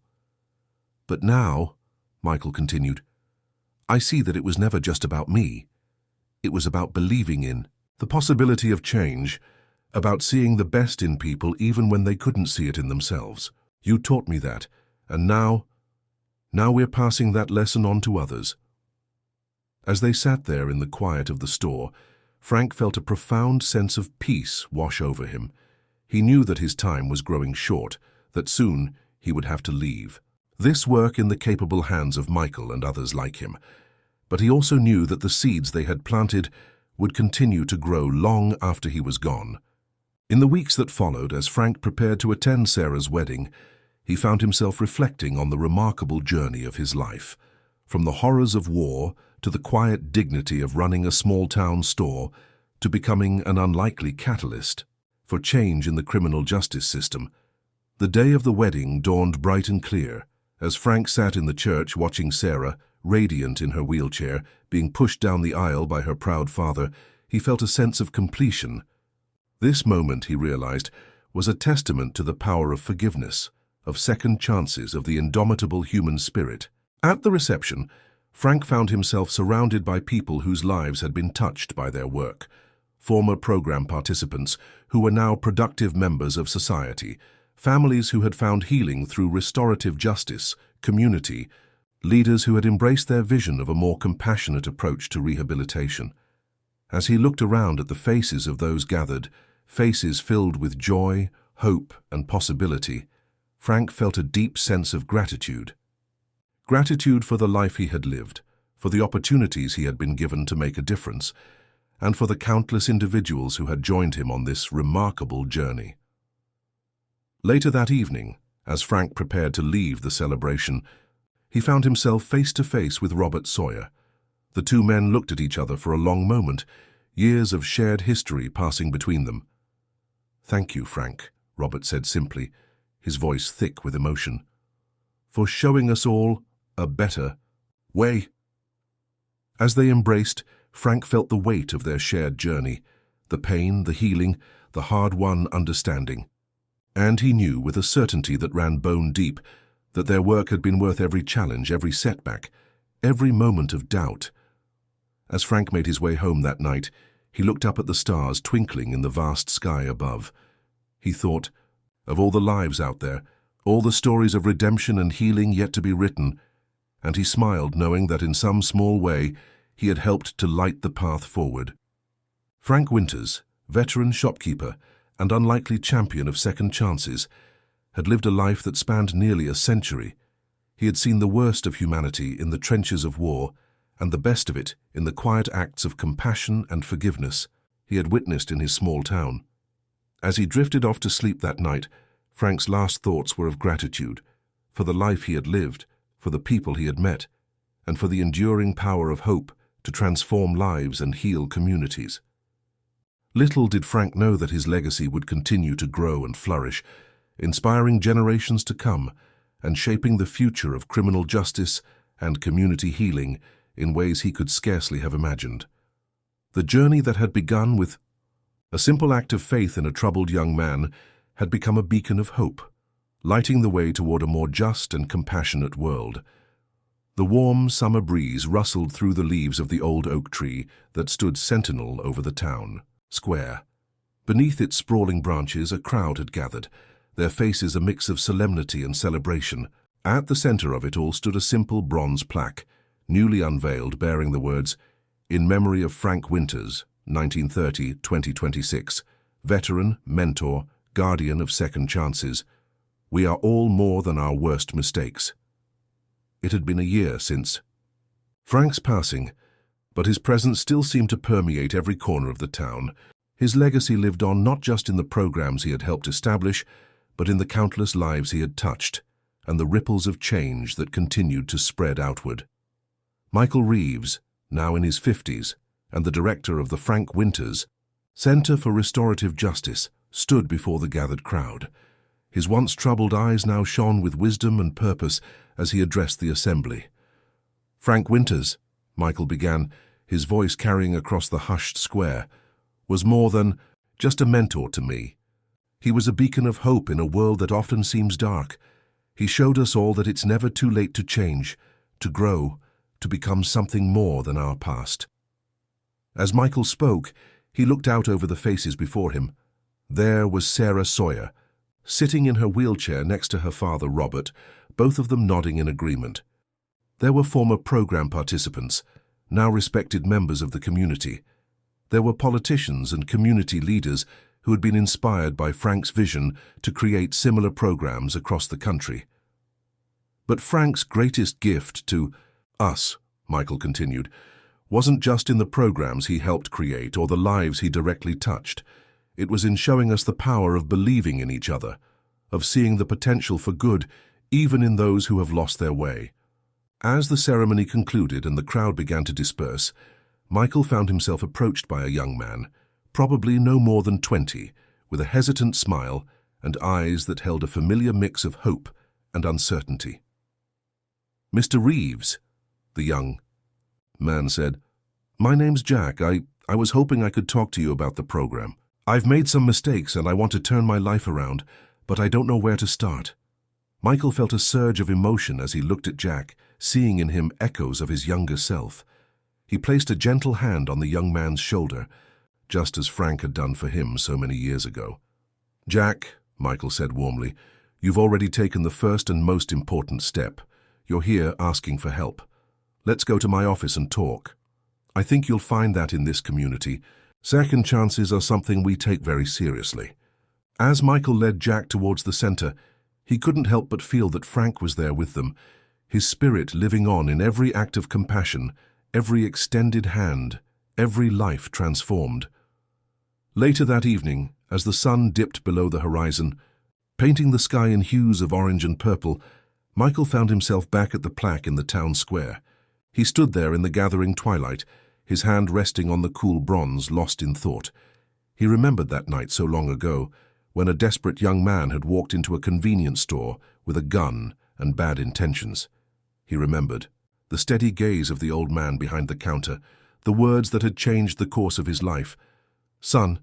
Speaker 1: "But now," Michael continued, "I see that it was never just about me. It was about believing in the possibility of change, about seeing the best in people even when they couldn't see it in themselves. You taught me that, and now we're passing that lesson on to others." As they sat there in the quiet of the store, Frank felt a profound sense of peace wash over him. He knew that his time was growing short, that soon he would have to leave this work in the capable hands of Michael and others like him. But he also knew that the seeds they had planted would continue to grow long after he was gone. In the weeks that followed, as Frank prepared to attend Sarah's wedding, he found himself reflecting on the remarkable journey of his life. From the horrors of war to the quiet dignity of running a small-town store, to becoming an unlikely catalyst for change in the criminal justice system. The day of the wedding dawned bright and clear. As Frank sat in the church watching Sarah, radiant in her wheelchair, being pushed down the aisle by her proud father, he felt a sense of completion. This moment, he realized, was a testament to the power of forgiveness, of second chances, of the indomitable human spirit. At the reception, Frank found himself surrounded by people whose lives had been touched by their work, former program participants who were now productive members of society, families who had found healing through restorative justice, community, leaders who had embraced their vision of a more compassionate approach to rehabilitation. As he looked around at the faces of those gathered, faces filled with joy, hope, and possibility, Frank felt a deep sense of gratitude. Gratitude for the life he had lived, for the opportunities he had been given to make a difference, and for the countless individuals who had joined him on this remarkable journey. Later that evening, as Frank prepared to leave the celebration, he found himself face to face with Robert Sawyer. The two men looked at each other for a long moment, years of shared history passing between them. "Thank you, Frank," Robert said simply, his voice thick with emotion, "for showing us all a better way." As they embraced, Frank felt the weight of their shared journey, the pain, the healing, the hard-won understanding. And he knew with a certainty that ran bone deep that their work had been worth every challenge, every setback, every moment of doubt. As Frank made his way home that night, he looked up at the stars twinkling in the vast sky above. He thought, of all the lives out there, all the stories of redemption and healing yet to be written, and he smiled knowing that in some small way he had helped to light the path forward. Frank Winters, veteran shopkeeper and unlikely champion of second chances, had lived a life that spanned nearly a century. He had seen the worst of humanity in the trenches of war, and the best of it in the quiet acts of compassion and forgiveness he had witnessed in his small town. As he drifted off to sleep that night, Frank's last thoughts were of gratitude for the life he had lived, for the people he had met, and for the enduring power of hope to transform lives and heal communities. Little did Frank know that his legacy would continue to grow and flourish, inspiring generations to come and shaping the future of criminal justice and community healing in ways he could scarcely have imagined. The journey that had begun with a simple act of faith in a troubled young man had become a beacon of hope, lighting the way toward a more just and compassionate world. The warm summer breeze rustled through the leaves of the old oak tree that stood sentinel over the town square. Beneath its sprawling branches, a crowd had gathered, their faces a mix of solemnity and celebration. At the center of it all stood a simple bronze plaque, newly unveiled, bearing the words, "In memory of Frank Winters, 1930-2026, veteran, mentor, guardian of second chances. We are all more than our worst mistakes." It had been a year since Frank's passing, but his presence still seemed to permeate every corner of the town. His legacy lived on not just in the programs he had helped establish, but in the countless lives he had touched, and the ripples of change that continued to spread outward. Michael Reeves, now in his 50s, and the director of the Frank Winters Center for Restorative Justice, stood before the gathered crowd. His once troubled eyes now shone with wisdom and purpose as he addressed the assembly. "Frank Winters," Michael began, his voice carrying across the hushed square, "was more than just a mentor to me. He was a beacon of hope in a world that often seems dark. He showed us all that it's never too late to change, to grow, to become something more than our past." As Michael spoke, he looked out over the faces before him. There was Sarah Sawyer, sitting in her wheelchair next to her father, Robert, both of them nodding in agreement. There were former program participants, now respected members of the community. There were politicians and community leaders who had been inspired by Frank's vision to create similar programs across the country. But Frank's greatest gift to us, Michael continued, wasn't just in the programs he helped create or the lives he directly touched. It was in showing us the power of believing in each other, of seeing the potential for good even in those who have lost their way. As the ceremony concluded and the crowd began to disperse, Michael found himself approached by a young man, probably no more than 20, with a hesitant smile and eyes that held a familiar mix of hope and uncertainty. "Mr. Reeves," the young man said, "My name's Jack. I was hoping I could talk to you about the program. I've made some mistakes and I want to turn my life around, but I don't know where to start." Michael felt a surge of emotion as he looked at Jack, seeing in him echoes of his younger self. He placed a gentle hand on the young man's shoulder, just as Frank had done for him so many years ago. "Jack," Michael said warmly, "you've already taken the first and most important step. You're here asking for help. Let's go to my office and talk. I think you'll find that in this community, second chances are something we take very seriously." As Michael led Jack towards the center, he couldn't help but feel that Frank was there with them, his spirit living on in every act of compassion, every extended hand, every life transformed. Later that evening, as the sun dipped below the horizon, Painting the sky in hues of orange and purple, Michael found himself back at the plaque in the town square. He stood there in the gathering twilight, his hand resting on the cool bronze, lost in thought. He remembered that night so long ago, when a desperate young man had walked into a convenience store with a gun and bad intentions. He remembered the steady gaze of the old man behind the counter, the words that had changed the course of his life. "Son,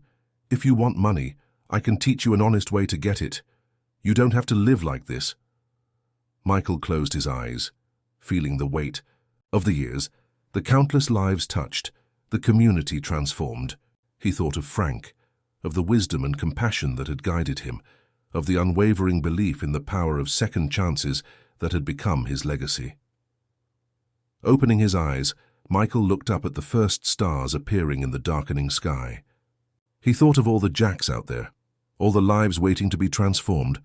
Speaker 1: if you want money, I can teach you an honest way to get it. You don't have to live like this." Michael closed his eyes, feeling the weight of the years, the countless lives touched, the community transformed. He thought of Frank, of the wisdom and compassion that had guided him, of the unwavering belief in the power of second chances that had become his legacy. Opening his eyes, Michael looked up at the first stars appearing in the darkening sky. He thought of all the Jacks out there, all the lives waiting to be transformed,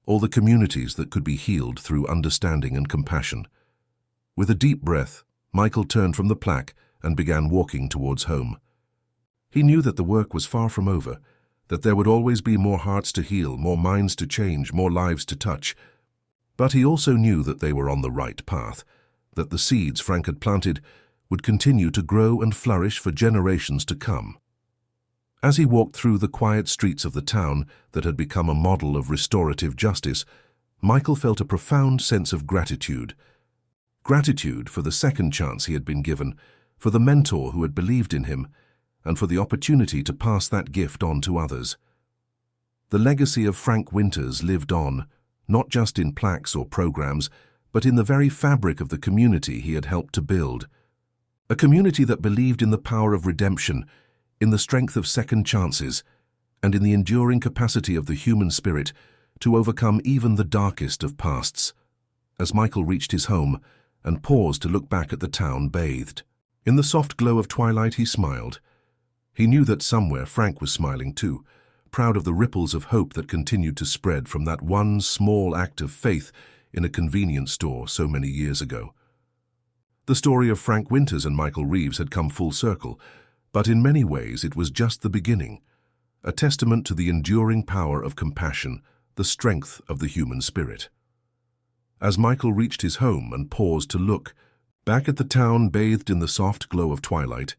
Speaker 1: all the communities that could be healed through understanding and compassion. With a deep breath, Michael turned from the plaque and began walking towards home. He knew that the work was far from over, that there would always be more hearts to heal, more minds to change, more lives to touch. But he also knew that they were on the right path, that the seeds Frank had planted would continue to grow and flourish for generations to come. As he walked through the quiet streets of the town that had become a model of restorative justice, Michael felt a profound sense of gratitude. Gratitude for the second chance he had been given, for the mentor who had believed in him, and for the opportunity to pass that gift on to others. The legacy of Frank Winters lived on, not just in plaques or programs, but in the very fabric of the community he had helped to build. A community that believed in the power of redemption, in the strength of second chances, and in the enduring capacity of the human spirit to overcome even the darkest of pasts. As Michael reached his home and paused to look back at the town bathed in the soft glow of twilight, he smiled. He knew that somewhere Frank was smiling too, proud of the ripples of hope that continued to spread from that one small act of faith in a convenience store so many years ago. The story of Frank Winters and Michael Reeves had come full circle, but in many ways it was just the beginning, a testament to the enduring power of compassion, the strength of the human spirit. As Michael reached his home and paused to look back at the town bathed in the soft glow of twilight,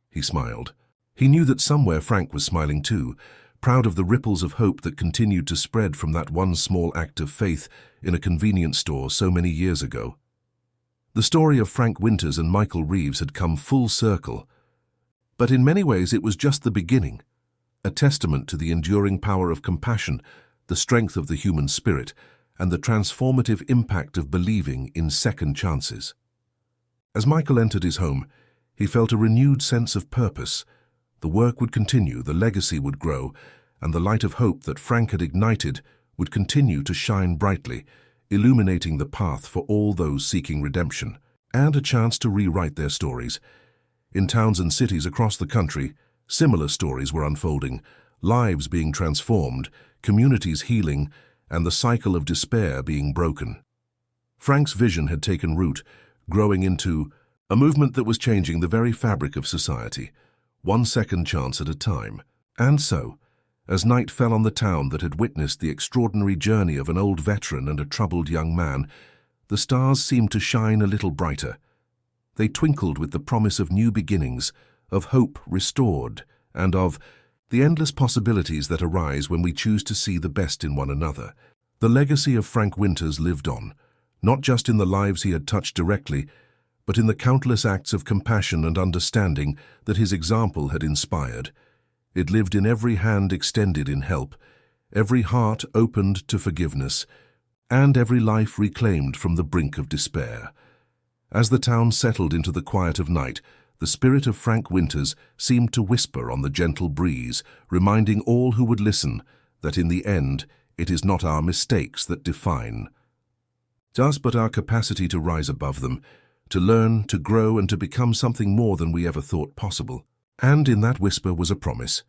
Speaker 1: he smiled. He knew that somewhere Frank was smiling too, proud of the ripples of hope that continued to spread from that one small act of faith in a convenience store so many years ago. The story of Frank Winters and Michael Reeves had come full circle, but in many ways it was just the beginning, a testament to the enduring power of compassion, the strength of the human spirit, and the transformative impact of believing in second chances. As Michael entered his home, he felt a renewed sense of purpose. The work would continue, the legacy would grow, and the light of hope that Frank had ignited would continue to shine brightly, illuminating the path for all those seeking redemption and a chance to rewrite their stories. In towns and cities across the country, similar stories were unfolding, lives being transformed, communities healing, and the cycle of despair being broken. Frank's vision had taken root, growing into a movement that was changing the very fabric of society, one second chance at a time. And so, as night fell on the town that had witnessed the extraordinary journey of an old veteran and a troubled young man, the stars seemed to shine a little brighter. They twinkled with the promise of new beginnings, of hope restored, and of the endless possibilities that arise when we choose to see the best in one another. The legacy of Frank Winters lived on, not just in the lives he had touched directly, but in the countless acts of compassion and understanding that his example had inspired. It lived in every hand extended in help, every heart opened to forgiveness, and every life reclaimed from the brink of despair. As the town settled into the quiet of night, the spirit of Frank Winters seemed to whisper on the gentle breeze, reminding all who would listen that in the end, it is not our mistakes that define us, but our capacity to rise above them, to learn, to grow, and to become something more than we ever thought possible. And in that whisper was a promise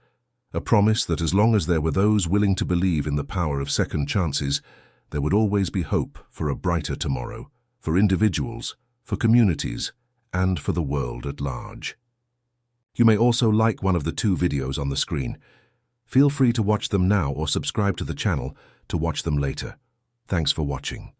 Speaker 1: that as long as there were those willing to believe in the power of second chances, there would always be hope for a brighter tomorrow, for individuals, for communities, and for the world at large. You may also like one of the 2 videos on the screen. Feel free to watch them now or subscribe to the channel to watch them later. Thanks for watching.